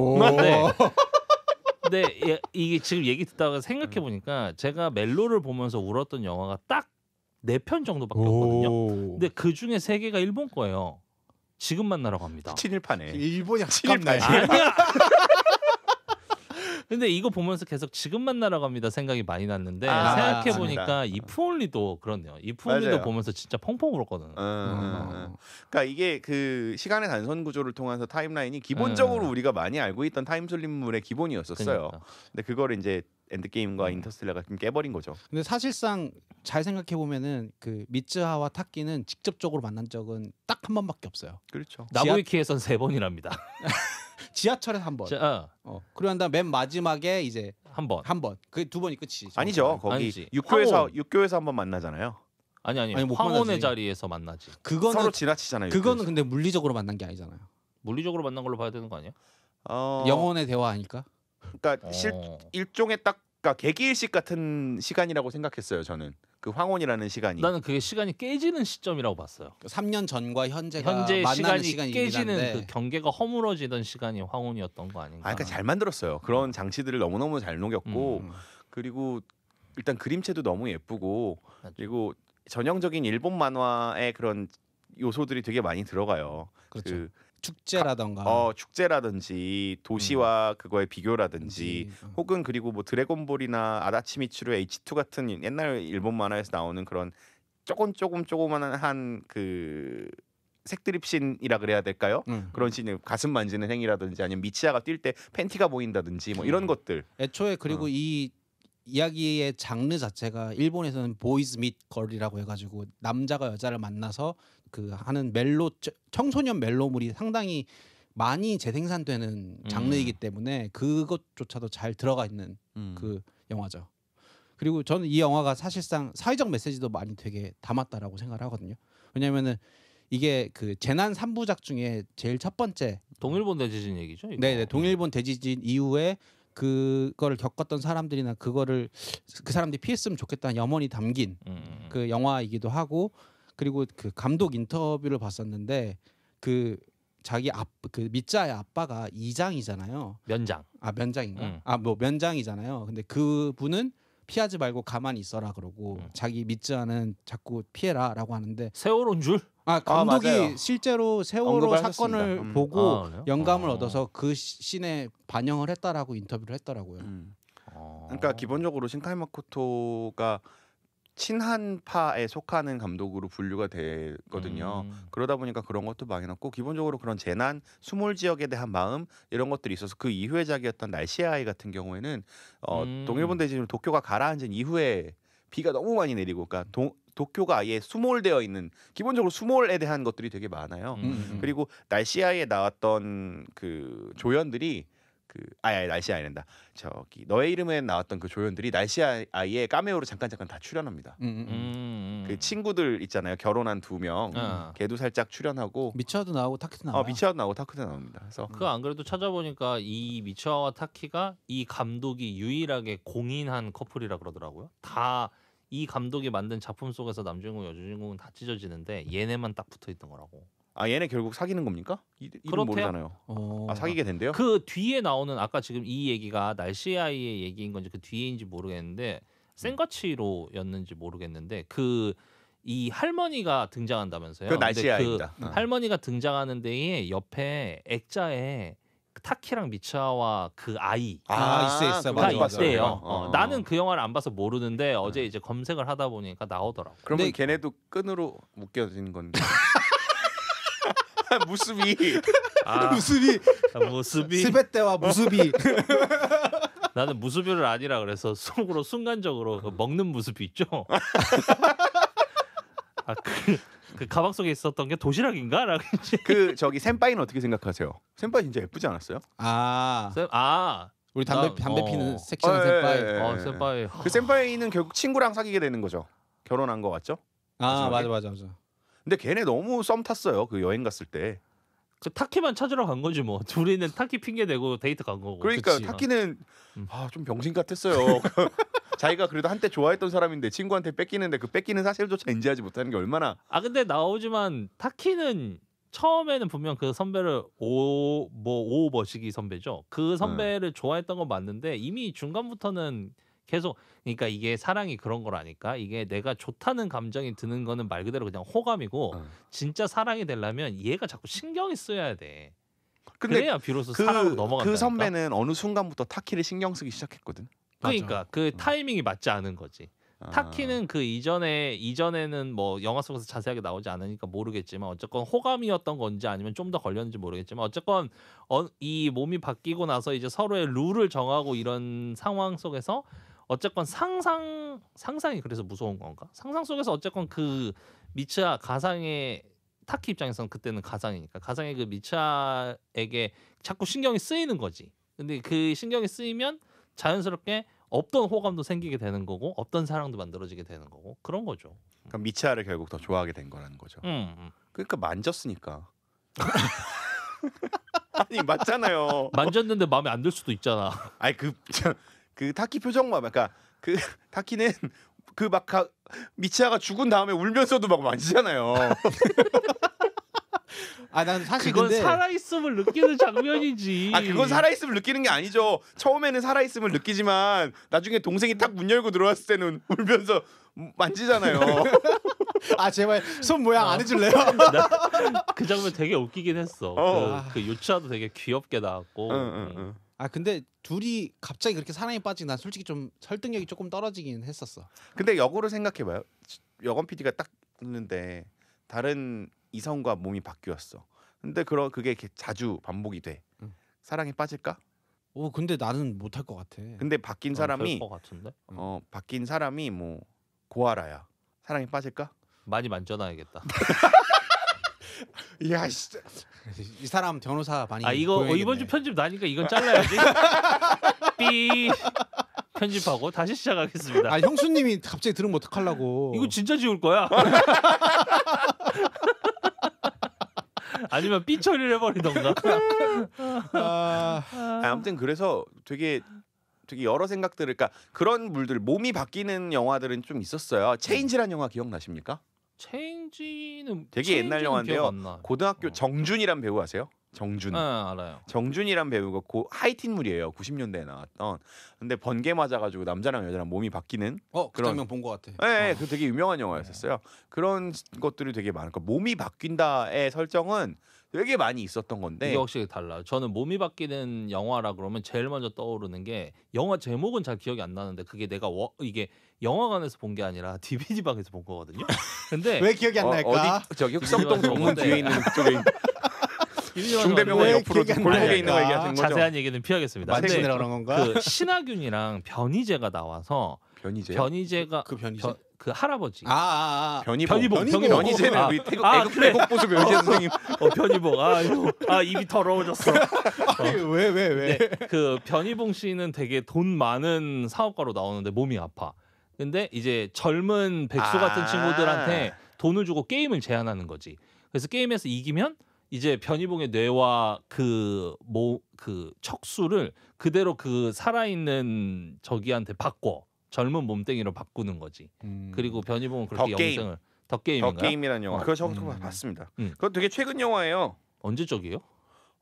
Speaker 1: 근데 이게 지금 얘기 듣다가 생각해 보니까 제가 멜로를 보면서 울었던 영화가 딱 4편 정도밖에 없거든요.
Speaker 2: 오.
Speaker 1: 근데 그 중에 3개가 일본 거예요. 지금 만나러 갑니다.
Speaker 3: 친일파네.
Speaker 2: 일본이
Speaker 3: 친일파지.
Speaker 1: 아니야. 근데 이거 보면서 계속 지금 만나러 갑니다 생각이 많이 났는데 생각해 보니까
Speaker 3: 맞습니다.
Speaker 1: 이프온리도 그렇네요. 이프온리도
Speaker 3: 맞아요.
Speaker 1: 보면서 진짜 펑펑 울었거든.
Speaker 3: 그러니까 이게 그 시간의 단선 구조를 통해서 타임라인이 기본적으로 우리가 많이 알고 있던 타임슬립물의 기본이었었어요.
Speaker 1: 그러니까.
Speaker 3: 근데 그거를 이제 엔드게임과 인터스텔라가 좀 깨버린 거죠.
Speaker 2: 근데 사실상 잘 생각해 보면은 그 미츠하와 타키는 직접적으로 만난 적은 딱 한 번밖에 없어요.
Speaker 3: 그렇죠.
Speaker 1: 나부이키에선 3번이랍니다.
Speaker 2: 지하철에서 한 번. 그리고 난 다음 맨 마지막에 이제
Speaker 1: 한 번.
Speaker 2: 한 번. 그 두 번이 끝이지.
Speaker 3: 아니죠. 거기
Speaker 1: 아니지.
Speaker 3: 육교에서 한번 만나잖아요.
Speaker 1: 아니
Speaker 2: 아니, 못
Speaker 1: 황혼의
Speaker 2: 만나지.
Speaker 1: 자리에서 만나지.
Speaker 2: 그거는
Speaker 3: 서로 지나치잖아요.
Speaker 2: 그거는 근데 물리적으로 만난 게 아니잖아요.
Speaker 1: 물리적으로 만난 걸로 봐야 되는 거 아니야?
Speaker 2: 영혼의 대화 아닐까?
Speaker 3: 그러니까
Speaker 1: 어.
Speaker 3: 일종의 딱 그러니까 개기일식 같은 시간이라고 생각했어요. 저는 그 황혼이라는 시간이.
Speaker 1: 나는 그게 시간이 깨지는 시점이라고 봤어요.
Speaker 2: 3년 전과 현재가
Speaker 1: 현재
Speaker 2: 만나는
Speaker 1: 시간이
Speaker 2: 시간이
Speaker 1: 깨지는 그 경계가 허물어지던 시간이 황혼이었던 거 아닌가?
Speaker 3: 그러니까 잘 만들었어요. 그런 장치들을 너무너무 잘 녹였고 그리고 일단 그림체도 너무 예쁘고
Speaker 1: 맞죠.
Speaker 3: 그리고 전형적인 일본 만화의 그런 요소들이 되게 많이 들어가요.
Speaker 2: 그렇죠.
Speaker 3: 그
Speaker 2: 축제라던가
Speaker 3: 축제라든지 도시와 그거의 비교라든지 혹은 그리고 뭐 드래곤볼이나 아다치미츠루의 H2 같은 옛날 일본 만화에서 나오는 그런 조그만한 그 색드립신이라 그래야 될까요? 그런 씬을 가슴 만지는 행위라든지 아니면 미치아가 뛸 때 팬티가 보인다든지 뭐 이런 것들.
Speaker 2: 애초에 그리고 이 이야기의 장르 자체가 일본에서는 보이즈 밋 걸이라고 해가지고 남자가 여자를 만나서 그 하는 멜로 청소년 멜로물이 상당히 많이 재생산되는 장르이기 때문에 그것조차도 잘 들어가 있는 그 영화죠. 그리고 저는 이 영화가 사실상 사회적 메시지도 많이 되게 담았다라고 생각을 하거든요. 왜냐면은 이게 그 재난 3부작 중에 제일 첫 번째
Speaker 1: 동일본 대지진 얘기죠? 이거?
Speaker 2: 네, 동일본 대지진 이후에 그거를 겪었던 사람들이나 그거를 그 사람들이 피했으면 좋겠다는 염원이 담긴 그 영화이기도 하고 그리고 그 감독 인터뷰를 봤었는데 그 자기 그 미짜의 아빠가 이장이잖아요.
Speaker 1: 면장.
Speaker 2: 면장인가? 뭐 면장이잖아요. 근데 그 분은 피하지 말고 가만히 있어라 그러고 자기 미츠아는 자꾸 피해라라고 하는데
Speaker 1: 세월호인 줄?
Speaker 2: 감독이
Speaker 3: 맞아요.
Speaker 2: 실제로 세월호
Speaker 3: 언급을
Speaker 2: 사건을
Speaker 3: 하셨습니다.
Speaker 2: 보고
Speaker 1: 그래요?
Speaker 2: 영감을 얻어서 그 씬에 반영을 했다라고 인터뷰를 했더라고요.
Speaker 3: 그러니까 기본적으로 신카이 마코토가 친한파에 속하는 감독으로 분류가 되거든요. 그러다 보니까 그런 것도 많이 났고 기본적으로 그런 재난, 수몰 지역에 대한 마음 이런 것들이 있어서 그 이후의 작이었던 날씨의 아이 같은 경우에는 동일본 대지진 도쿄가 가라앉은 이후에 비가 너무 많이 내리고 그러니까 도쿄가 아예 수몰되어 있는 기본적으로 수몰에 대한 것들이 되게 많아요. 그리고 날씨 아이에 나왔던 그 조연들이 날씨 아이랜다. 저기 너의 이름에 나왔던 그 조연들이 날씨 아이의 카메오로 잠깐 다 출연합니다. 그 친구들 있잖아요. 결혼한 2명. 걔도 살짝 출연하고
Speaker 2: 미츠아도 나오고 타키도 나와요.
Speaker 3: 미치아도 나오고 타크도 나옵니다. 그래서
Speaker 1: 그 안 그래도 찾아보니까 이 미츠아와 타키가 이 감독이 유일하게 공인한 커플이라 그러더라고요. 다 이 감독이 만든 작품 속에서 남주인공 여주인공은 다 찢어지는데 얘네만 딱 붙어 있던 거라고.
Speaker 3: 얘네 결국 사귀는 겁니까? 이름
Speaker 1: 그렇대요.
Speaker 3: 모르잖아요. 사귀게 된대요?
Speaker 1: 그 뒤에 나오는 아까 지금 이 얘기가 날씨 아이의 얘기인 건지 그 뒤에인지 모르겠는데 센과치로였는지 모르겠는데 그 이 할머니가 등장한다면서요.
Speaker 3: 그 날씨
Speaker 1: 근데
Speaker 3: 아이입니다.
Speaker 1: 그 할머니가 등장하는 데에 옆에 액자에 타키랑 미츠아와 그 아이
Speaker 2: 있어.
Speaker 1: 가
Speaker 2: 맞아, 맞아.
Speaker 1: 있대요. 나는 그 영화를 안 봐서 모르는데 어제 이제 검색을 하다 보니까 나오더라고.
Speaker 3: 그러면
Speaker 2: 근데-
Speaker 3: 걔네도 끈으로 묶여지는 건데. 무습이
Speaker 2: 무수비 스베떼와 무수비
Speaker 1: 나는 무수비를 아니라 그래서 속으로 순간적으로 그 먹는 무수비 있죠. 그 가방 속에 있었던 게 도시락인가? 라고 이제.
Speaker 3: 그 저기 센파이는 어떻게 생각하세요? 센파이 진짜 예쁘지 않았어요?
Speaker 2: 우리 담배
Speaker 1: 나-
Speaker 2: 피는 섹시한 센파이.
Speaker 1: 센파이.
Speaker 3: 그 센파이는 결국 친구랑 사귀게 되는 거죠. 결혼한 거 같죠? 마지막에?
Speaker 2: 맞아.
Speaker 3: 근데 걔네 너무 썸 탔어요. 그 여행 갔을 때.
Speaker 1: 그 타키만 찾으러 간 거지 뭐. 둘이는 타키 핑계 대고 데이트 간 거고.
Speaker 3: 그러니까
Speaker 2: 그치.
Speaker 3: 타키는 좀 병신 같았어요. 자기가 그래도 한때 좋아했던 사람인데 친구한테 뺏기는데 그 뺏기는 사실조차 인지하지 못하는 게 얼마나.
Speaker 1: 근데 나오지만 타키는 처음에는 분명 그 선배를 오버시기 선배죠. 그 선배를 좋아했던 건 맞는데 이미 중간부터는 계속 그러니까 이게 사랑이 그런 거라니까. 이게 내가 좋다는 감정이 드는 거는 말 그대로 그냥 호감이고 진짜 사랑이 되려면 얘가 자꾸 신경이 쓰여야 돼.
Speaker 3: 근데
Speaker 1: 그래야 비로소 사랑으로 넘어간다.
Speaker 3: 그 선배는 어느 순간부터 타키를 신경 쓰기 시작했거든.
Speaker 1: 그러니까 그 타이밍이 맞지 않은 거지. 타키는 그 이전에는 뭐 영화 속에서 자세하게 나오지 않으니까 모르겠지만 어쨌건 호감이었던 건지 아니면 좀 더 걸렸는지 모르겠지만 어쨌건 이 몸이 바뀌고 나서 이제 서로의 룰을 정하고 이런 상황 속에서 어쨌건 상상이 그래서 무서운 건가? 상상 속에서 어쨌건 그 미츠아 가상의 타키 입장에서는 그때는 가상이니까 가상의 그 미츠아에게 자꾸 신경이 쓰이는 거지. 근데 그 신경이 쓰이면 자연스럽게 없던 호감도 생기게 되는 거고 없던 사랑도 만들어지게 되는 거고 그런 거죠.
Speaker 3: 그러니까 미츠아를 결국 더 좋아하게 된 거라는 거죠. 그러니까 만졌으니까. 아니 맞잖아요.
Speaker 1: 만졌는데 마음에 안 들 수도 있잖아.
Speaker 3: 아니 그 타키 표정 봐. 그러니까 그 타키는 그 막 미치아가 죽은 다음에 울면서도 막 만지잖아요.
Speaker 2: 아 난 사실
Speaker 1: 그건
Speaker 2: 근데
Speaker 1: 살아있음을 느끼는 장면이지.
Speaker 3: 아 그건 살아있음을 느끼는 게 아니죠. 처음에는 살아있음을 느끼지만 나중에 동생이 탁 문 열고 들어왔을 때는 울면서 만지잖아요.
Speaker 2: 아 제발 손 모양 안 해줄래요?
Speaker 1: 그 장면 되게 웃기긴 했어. 그 유치아도 되게 귀엽게 나왔고.
Speaker 2: 아 근데 둘이 갑자기 그렇게 사랑에 빠지고 난 솔직히 좀 설득력이 조금 떨어지긴 했었어.
Speaker 3: 근데 역으로 생각해봐요. 여건 PD가 딱 있는데 다른 이성과 몸이 바뀌었어. 근데 그게 이렇게 자주 반복이 돼. 사랑에 빠질까?
Speaker 2: 오 근데 나는 못할 것 같아.
Speaker 3: 근데 바뀐 사람이
Speaker 1: 것 같은데?
Speaker 3: 바뀐 사람이 뭐 고아라야. 사랑에 빠질까?
Speaker 1: 많이 만져놔야겠다.
Speaker 3: 야 진짜
Speaker 2: 이 사람 변호사 많이.
Speaker 1: 아 이거
Speaker 2: 보여야겠네.
Speaker 1: 이번 주 편집 나니까 이건 잘라야지. 삐 편집하고 다시 시작하겠습니다.
Speaker 2: 아 형수님이 갑자기 들으면 어떡하려고.
Speaker 1: 이거 진짜 지울 거야? 아니면 삐 처리를 해버리던가.
Speaker 3: 아무튼 그래서 되게 여러 생각들을 그러니까 그런 물들 몸이 바뀌는 영화들은 좀 있었어요. 체인지란 영화 기억나십니까?
Speaker 1: 체인지는
Speaker 3: 되게 옛날 영화인데요. 고등학교
Speaker 1: 어.
Speaker 3: 정준이란 배우 아세요? 정준.
Speaker 1: 네, 알아요.
Speaker 3: 정준이란 배우가 하이틴물이에요. 90년대에 나왔던. 근데 번개 맞아가지고 남자랑 여자랑 몸이 바뀌는.
Speaker 2: 그
Speaker 3: 그런-
Speaker 2: 장면 본 것 같아.
Speaker 3: 네, 그 되게 유명한 영화였었어요. 그런 것들이 되게 많고 몸이 바뀐다의 설정은 되게 많이 있었던 건데.
Speaker 1: 이게 확실히 달라요. 저는 몸이 바뀌는 영화라 그러면 제일 먼저 떠오르는 게 영화 제목은 잘 기억이 안 나는데 그게 내가 이게 영화관에서 본 게 아니라 DVD 방에서 본 거거든요. 근데
Speaker 2: 왜 기억이 안 날까?
Speaker 3: 어디 저기 흑성동 정문
Speaker 1: 뭔데?
Speaker 3: 뒤에 있는 쪽에 중대병원
Speaker 2: 왜
Speaker 3: 옆으로
Speaker 2: 기억이 안
Speaker 3: 골목에
Speaker 2: 나요?
Speaker 3: 있는 거 얘기하시는 거죠?
Speaker 1: 자세한 얘기는 피하겠습니다. 근데
Speaker 2: 만지느라 그런 건가?
Speaker 1: 그 신하균이랑 변희재가 나와서 변희재가
Speaker 2: 그 변희재?
Speaker 1: 그 할아버지.
Speaker 3: 변희봉.
Speaker 2: 변희봉.
Speaker 3: 변희재는
Speaker 1: 아,
Speaker 3: 우리
Speaker 1: 그래.
Speaker 3: 애국 보수 변희재 선생님.
Speaker 1: 변희봉. 입이 더러워졌어.
Speaker 2: 왜?
Speaker 1: 네, 그 변희봉 씨는 되게 돈 많은 사업가로 나오는데 몸이 아파. 근데 이제 젊은 백수 같은 친구들한테 돈을 주고 게임을 제안하는 거지. 그래서 게임에서 이기면 이제 변희봉의 뇌와 그 척수를 그대로 그 살아있는 저기한테 바꿔 젊은 몸뚱이로 바꾸는 거지. 그리고 변희봉은 그렇게 영생을 더
Speaker 3: 게임이라는 영화. 그거 저도 봤습니다. 그거 되게 최근 영화예요.
Speaker 1: 언제 쪽이에요?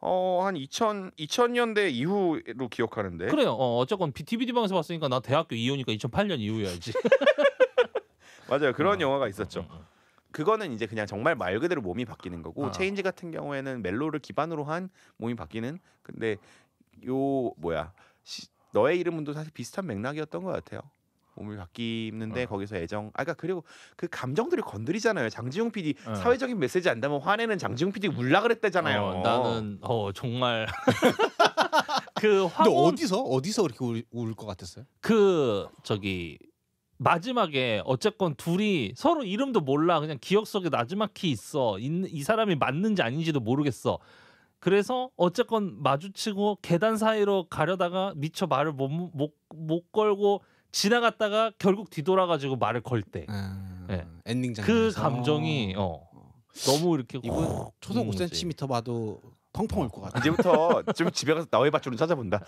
Speaker 3: 한 2000년대 이후로 기억하는데.
Speaker 1: 그래요. 어쨌건 DVD 방에서 봤으니까 나 대학교 이후니까 2008년 이후여야지.
Speaker 3: 맞아요. 그런 영화가 있었죠. 그거는 이제 그냥 정말 말 그대로 몸이 바뀌는 거고 체인지 같은 경우에는 멜로를 기반으로 한 몸이 바뀌는. 근데 너의 이름은도 사실 비슷한 맥락이었던 것 같아요. 몸이 바뀌는데 거기서 애정. 그러니까 그리고 그 감정들을 건드리잖아요. 장지용 PD 사회적인 메시지 안다면 화내는 장지용 PD 울라 그랬대잖아요.
Speaker 1: 나는 정말 그
Speaker 2: 근데 어디서 그렇게 울 것 같았어요?
Speaker 1: 그 저기 마지막에 어쨌건 둘이 서로 이름도 몰라. 그냥 기억 속에 나지막히 있어. 이 사람이 맞는지 아닌지도 모르겠어. 그래서 어쨌건 마주치고 계단 사이로 가려다가 미처 말을 못 걸고 지나갔다가 결국 뒤돌아가지고 말을 걸 때. 네.
Speaker 2: 엔딩 장면.
Speaker 1: 그 감정이 너무 이렇게
Speaker 2: 이거 초속 5cm 봐도 펑펑 울 것 같아.
Speaker 3: 이제부터 좀 집에 가서 나의 밧줄은 찾아본다.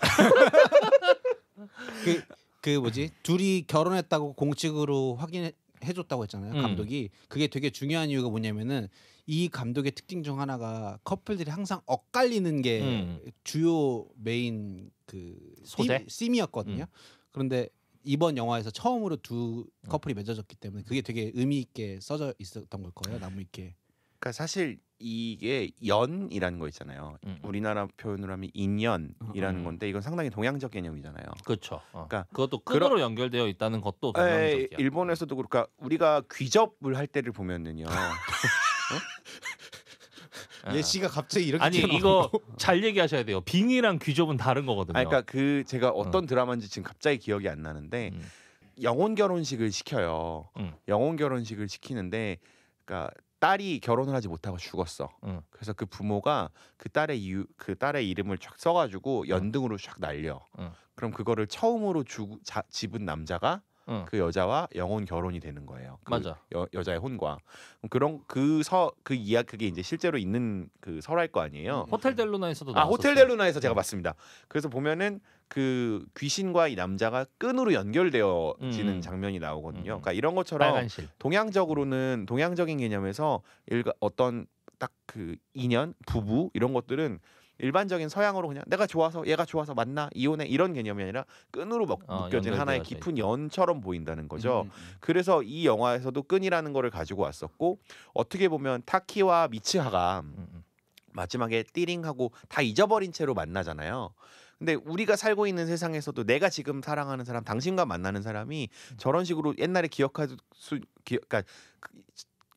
Speaker 2: 그 뭐지? 둘이 결혼했다고 공식으로 확인해줬다고 했잖아요. 감독이. 그게 되게 중요한 이유가 뭐냐면은 이 감독의 특징 중 하나가 커플들이 항상 엇갈리는 게 주요 메인 그
Speaker 1: 소재?
Speaker 2: 씬이었거든요. 그런데 이번 영화에서 처음으로 두 커플이 맺어졌기 때문에 그게 되게 의미 있게 써져 있었던 걸 거예요. 나무 있게.
Speaker 3: 그러니까 사실 이게 연이라는 거 있잖아요. 우리나라 표현으로 하면 인연이라는 건데 이건 상당히 동양적 개념이잖아요.
Speaker 1: 그렇죠.
Speaker 3: 그러니까
Speaker 1: 그것도 끈으로 연결되어 있다는 것도 동양적이야.
Speaker 3: 일본에서도 그러니까 우리가 귀접을 할 때를 보면은요.
Speaker 2: 예시가 갑자기 이렇게
Speaker 1: 아니 이거 잘 얘기하셔야 돼요. 빙이랑 귀접은 다른 거거든요.
Speaker 3: 그러니까 그 제가 어떤 드라마인지 지금 갑자기 기억이 안 나는데 영혼 결혼식을 시켜요. 영혼 결혼식을 시키는데 그러니까 딸이 결혼을 하지 못하고 죽었어. 그래서 그 부모가 그 딸의 이름을 쫙 써가지고 연등으로 쫙 날려. 그럼 그거를 처음으로 집은 남자가 그 여자와 영혼 결혼이 되는 거예요. 그
Speaker 1: 맞아.
Speaker 3: 여자의 혼과 그런 그게 이제 실제로 있는 그 설화일 거 아니에요.
Speaker 1: 호텔 델루나에서도 나왔었어요.
Speaker 3: 호텔 델루나에서 제가 봤습니다. 그래서 보면은 그 귀신과 이 남자가 끈으로 연결되어지는 장면이 나오거든요. 그러니까 이런 것처럼
Speaker 1: 빨간실.
Speaker 3: 동양적인 개념에서 어떤 딱 그 인연, 부부 이런 것들은 일반적인 서양으로 그냥 내가 좋아서 얘가 좋아서 만나 이혼해 이런 개념이 아니라 끈으로 묶여진 하나의 깊은 연처럼 보인다는 거죠. 그래서 이 영화에서도 끈이라는 거를 가지고 왔었고 어떻게 보면 타키와 미츠하가 마지막에 띠링하고 다 잊어버린 채로 만나잖아요. 근데 우리가 살고 있는 세상에서도 내가 지금 사랑하는 사람, 당신과 만나는 사람이 저런 식으로 옛날에 그러니까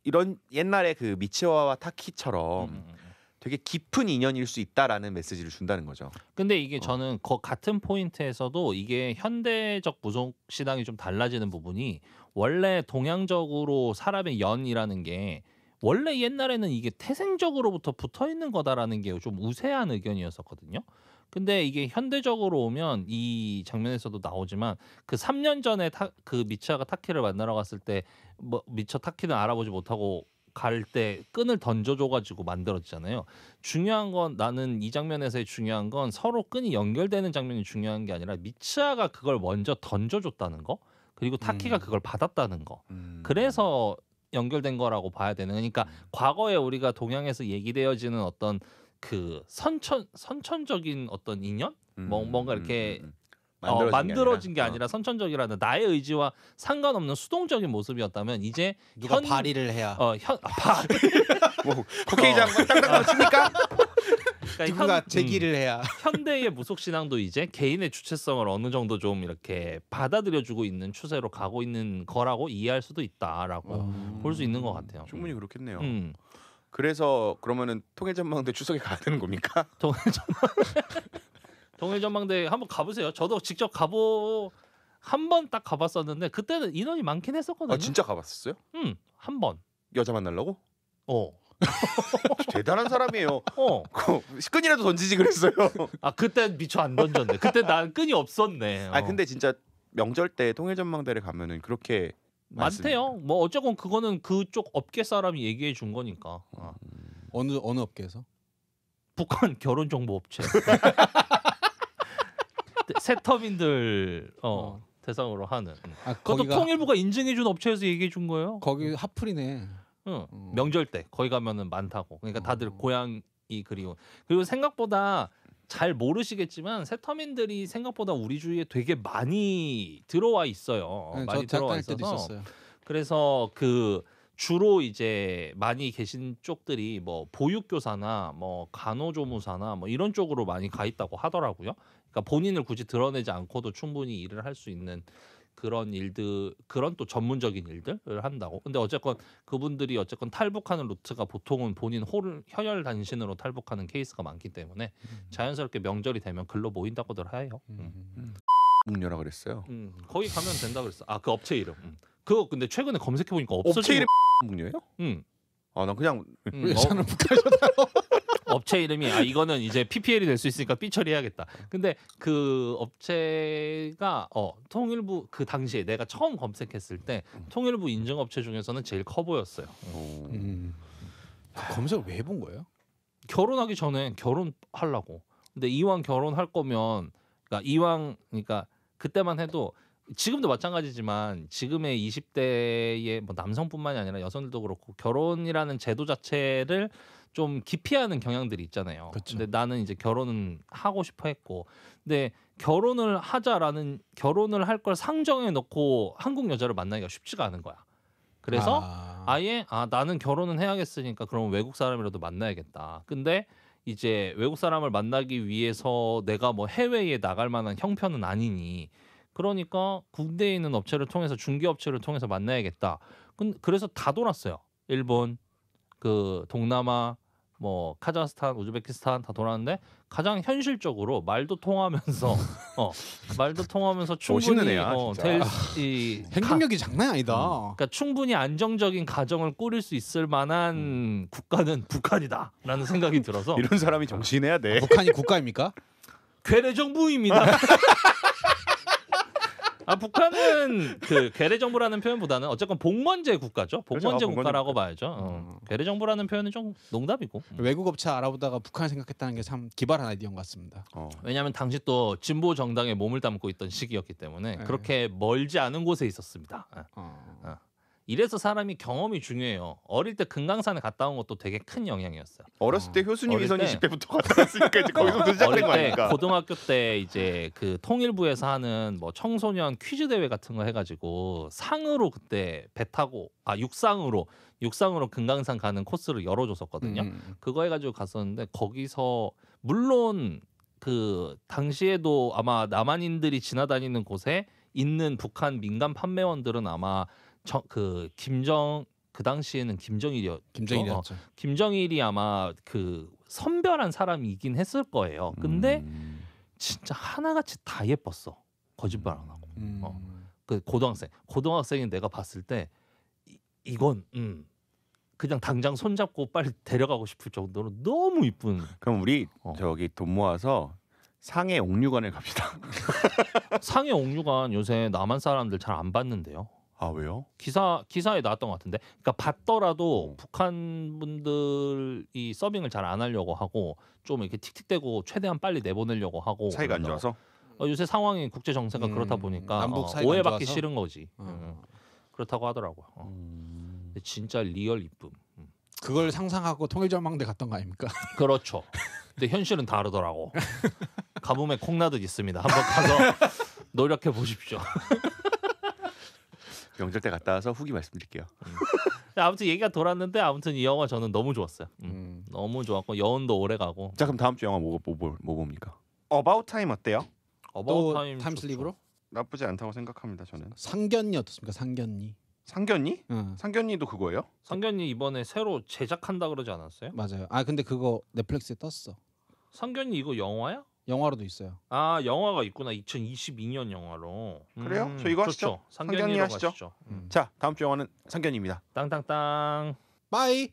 Speaker 3: 이런 옛날에 그 미츠하와 타키처럼 되게 깊은 인연일 수 있다라는 메시지를 준다는 거죠.
Speaker 1: 근데 이게 저는 같은 포인트에서도 이게 현대적 무속 신앙이 좀 달라지는 부분이 원래 동양적으로 사람의 연이라는 게 원래 옛날에는 이게 태생적으로부터 붙어 있는 거다라는 게 좀 우세한 의견이었었거든요. 근데 이게 현대적으로 오면 이 장면에서도 나오지만 그 3년 전에 그 미츠하가 타키를 만나러 갔을 때 뭐 미처 타키는 알아보지 못하고 갈 때 끈을 던져줘가지고 만들어지잖아요. 중요한 건 나는 이 장면에서의 중요한 건 서로 끈이 연결되는 장면이 중요한 게 아니라 미츠하가 그걸 먼저 던져줬다는 거 그리고 타키가 그걸 받았다는 거 그래서 연결된 거라고 봐야 되는 그러니까 과거에 우리가 동양에서 얘기되어지는 어떤 그 선천적인 어떤 인연 뭔가 이렇게 만들어진 게 아니라 선천적이라는 나의 의지와 상관없는 수동적인 모습이었다면 이제
Speaker 2: 누가 발의를 해야
Speaker 3: 뭐 국회의장 땅땅땅 칩니까?
Speaker 1: 그러니까
Speaker 2: 누군가 제기를 해야
Speaker 1: 현대의 무속 신앙도 이제 개인의 주체성을 어느 정도 좀 이렇게 받아들여주고 있는 추세로 가고 있는 거라고 이해할 수도 있다라고 볼 수 있는 것 같아요.
Speaker 3: 충분히 그렇겠네요. 그래서 그러면은 통일전망대 추석에 가야 되는 겁니까?
Speaker 1: 통일전망대 한번 가보세요. 저도 직접 한 번 딱 가봤었는데 그때는 인원이 많긴 했었거든요.
Speaker 3: 아 진짜 가봤었어요?
Speaker 1: 한 번.
Speaker 3: 여자 만나려고? 대단한 사람이에요. 끈이라도 던지지 그랬어요.
Speaker 1: 아 그때 미처 안 던졌네. 그때 난 끈이 없었네.
Speaker 3: 아 근데 진짜 명절 때 통일전망대를 가면은 그렇게
Speaker 1: 많대요. 뭐 어쨌건 그거는 그쪽 업계 사람이 얘기해 준 거니까.
Speaker 2: 어느 업계에서?
Speaker 1: 북한 결혼정보업체. 세터민들 대상으로 하는. 그것도 통일부가 인증해준 업체에서 얘기해준 거예요.
Speaker 2: 거기 핫플이네.
Speaker 1: 명절 때 거기 가면은 많다고. 그러니까 다들 고향이 그리운. 그리고 생각보다 잘 모르시겠지만 세터민들이 생각보다 우리 주위에 되게 많이 들어와 있어요.
Speaker 2: 네,
Speaker 1: 많이 들어와 있어서.
Speaker 2: 있었어요.
Speaker 1: 그래서 그 주로 이제 많이 계신 쪽들이 뭐 보육교사나 뭐 간호조무사나 뭐 이런 쪽으로 많이 가 있다고 하더라고요. 그러니까 본인을 굳이 드러내지 않고도 충분히 일을 할 수 있는 그런 일들, 그런 또 전문적인 일들을 한다고. 근데 어쨌건 그분들이 탈북하는 루트가 보통은 본인 혈혈 단신으로 탈북하는 케이스가 많기 때문에 자연스럽게 명절이 되면 글로 모인다고들 해요.
Speaker 3: 묵녀라 그랬어요.
Speaker 1: 거기 가면 된다 그랬어. 아 그 업체 이름. 그거 근데 최근에 검색해 보니까 없어지고.
Speaker 3: 업체 이름 묵녀예요? 아 난 그냥
Speaker 2: 여자는 북한이잖아요.
Speaker 1: 업체 이름이 이거는 이제 PPL이 될 수 있으니까 삐 처리해야겠다. 근데 그 업체가 통일부 그 당시에 내가 처음 검색했을 때 통일부 인증 업체 중에서는 제일 커 보였어요.
Speaker 2: 검색을 왜 해본 거예요?
Speaker 1: 결혼하기 전에 결혼하려고. 근데 이왕 결혼할 거면 그러니까 그때만 해도 지금도 마찬가지지만 지금의 20대의 뭐 남성뿐만이 아니라 여성들도 그렇고 결혼이라는 제도 자체를 좀 기피하는 경향들이 있잖아요.
Speaker 2: 그쵸.
Speaker 1: 근데 나는 이제 결혼은 하고 싶어 했고, 근데 결혼을 할 걸 상정해 놓고 한국 여자를 만나기가 쉽지가 않은 거야. 그래서 아예 나는 결혼은 해야겠으니까 그럼 외국 사람이라도 만나야겠다. 근데 이제 외국 사람을 만나기 위해서 내가 뭐 해외에 나갈 만한 형편은 아니니, 그러니까 국내에 있는 업체를 통해서 중개업체를 통해서 만나야겠다. 그래서 다 돌았어요. 일본, 그 동남아, 뭐 카자흐스탄, 우즈베키스탄 다 돌았는데 가장 현실적으로 말도 통하면서 충분히
Speaker 3: 멋있는 애야, 진짜.
Speaker 2: 행동력이 장난 아니다.
Speaker 1: 그러니까 충분히 안정적인 가정을 꾸릴 수 있을 만한 국가는 북한이다라는 생각이 들어서
Speaker 3: 이런 사람이 정신해야 돼.
Speaker 2: 북한이 국가입니까?
Speaker 1: 괴뢰 정부입니다. 북한은 그 괴뢰 정부라는 표현보다는 어쨌건 복먼제 국가죠. 복먼제
Speaker 3: 그렇죠.
Speaker 1: 국가라고 봐야죠. 괴뢰 정부라는 표현은 좀 농담이고.
Speaker 2: 외국 업체 알아보다가 북한을 생각했다는 게 참 기발한 아이디어인 것 같습니다.
Speaker 1: 왜냐하면 당시 또 진보 정당에 몸을 담고 있던 시기였기 때문에
Speaker 2: 네.
Speaker 1: 그렇게 멀지 않은 곳에 있었습니다. 이래서 사람이 경험이 중요해요. 어릴 때 금강산에 갔다 온 것도 되게 큰 영향이었어요.
Speaker 3: 어렸을 때 효순이
Speaker 1: 어릴
Speaker 3: 위선이
Speaker 1: 때-
Speaker 3: 10대부터 갔다 왔으니까 이제 거기서부터 시작된
Speaker 1: 어릴
Speaker 3: 거
Speaker 1: 때
Speaker 3: 아닙니까?
Speaker 1: 고등학교 때 이제 그 통일부에서 하는 뭐 청소년 퀴즈 대회 같은 거 해가지고 상으로 그때 배 타고 육상으로 금강산 가는 코스를 열어줬었거든요. 그거 해가지고 갔었는데 거기서 물론 그 당시에도 아마 남한인들이 지나다니는 곳에 있는 북한 민간 판매원들은 아마 그 당시에는
Speaker 2: 김정일이었죠.
Speaker 1: 김정일이 아마 그 선별한 사람이긴 했을 거예요. 근데 진짜 하나같이 다 예뻤어. 거짓말 안 하고. 그 고등학생이 내가 봤을 때 이건 그냥 당장 손잡고 빨리 데려가고 싶을 정도로 너무 이쁜.
Speaker 3: 그럼 우리 저기 돈 모아서 상해 옥류관을 갑시다.
Speaker 1: 상해 옥류관 요새 남한 사람들 잘 안 봤는데요.
Speaker 3: 아 왜요?
Speaker 1: 기사에 나왔던 것 같은데, 그러니까 봤더라도 북한 분들이 서빙을 잘 안 하려고 하고 좀 이렇게 틱틱대고 최대한 빨리 내보내려고 하고.
Speaker 3: 사이가 안
Speaker 1: 그러더라고.
Speaker 3: 좋아서?
Speaker 1: 요새 상황이 국제 정세가 그렇다 보니까
Speaker 2: 남북 사이가 안
Speaker 1: 오해받기
Speaker 2: 좋아서?
Speaker 1: 싫은 거지. 그렇다고 하더라고요. 근데 진짜 리얼 이쁨.
Speaker 2: 그걸 상상하고 통일전망대 갔던 거 아닙니까?
Speaker 1: 그렇죠. 근데 현실은 다르더라고. 가뭄에 콩나듯 있습니다. 한번 가서 노력해 보십시오.
Speaker 3: 명절 때 갔다 와서 후기 말씀드릴게요.
Speaker 1: 아무튼 얘기가 돌았는데 아무튼 이 영화 저는 너무 좋았어요. 너무 좋았고 여운도 오래 가고.
Speaker 3: 자 그럼 다음 주 영화 뭐 봅니까? About Time 어때요?
Speaker 2: 또
Speaker 1: 타임
Speaker 2: 타임슬립으로?
Speaker 3: 나쁘지 않다고 생각합니다 저는.
Speaker 2: 상견니 어떻습니까? 상견니.
Speaker 3: 상견니?
Speaker 2: 응.
Speaker 3: 상견니도 그거예요?
Speaker 1: 상견니 이번에 새로 제작한다 그러지 않았어요?
Speaker 2: 맞아요. 근데 그거 넷플릭스에 떴어.
Speaker 1: 상견니 이거 영화야?
Speaker 2: 영화로도 있어요.
Speaker 1: 영화가 있구나. 2022년 영화로.
Speaker 3: 그래요? 저 이거 하시죠.
Speaker 1: 좋죠.
Speaker 3: 상견니
Speaker 1: 상견니로
Speaker 3: 하시죠.
Speaker 1: 가시죠.
Speaker 3: 자 다음 주 영화는 상견니입니다.
Speaker 1: 땅땅땅.
Speaker 2: 빠이.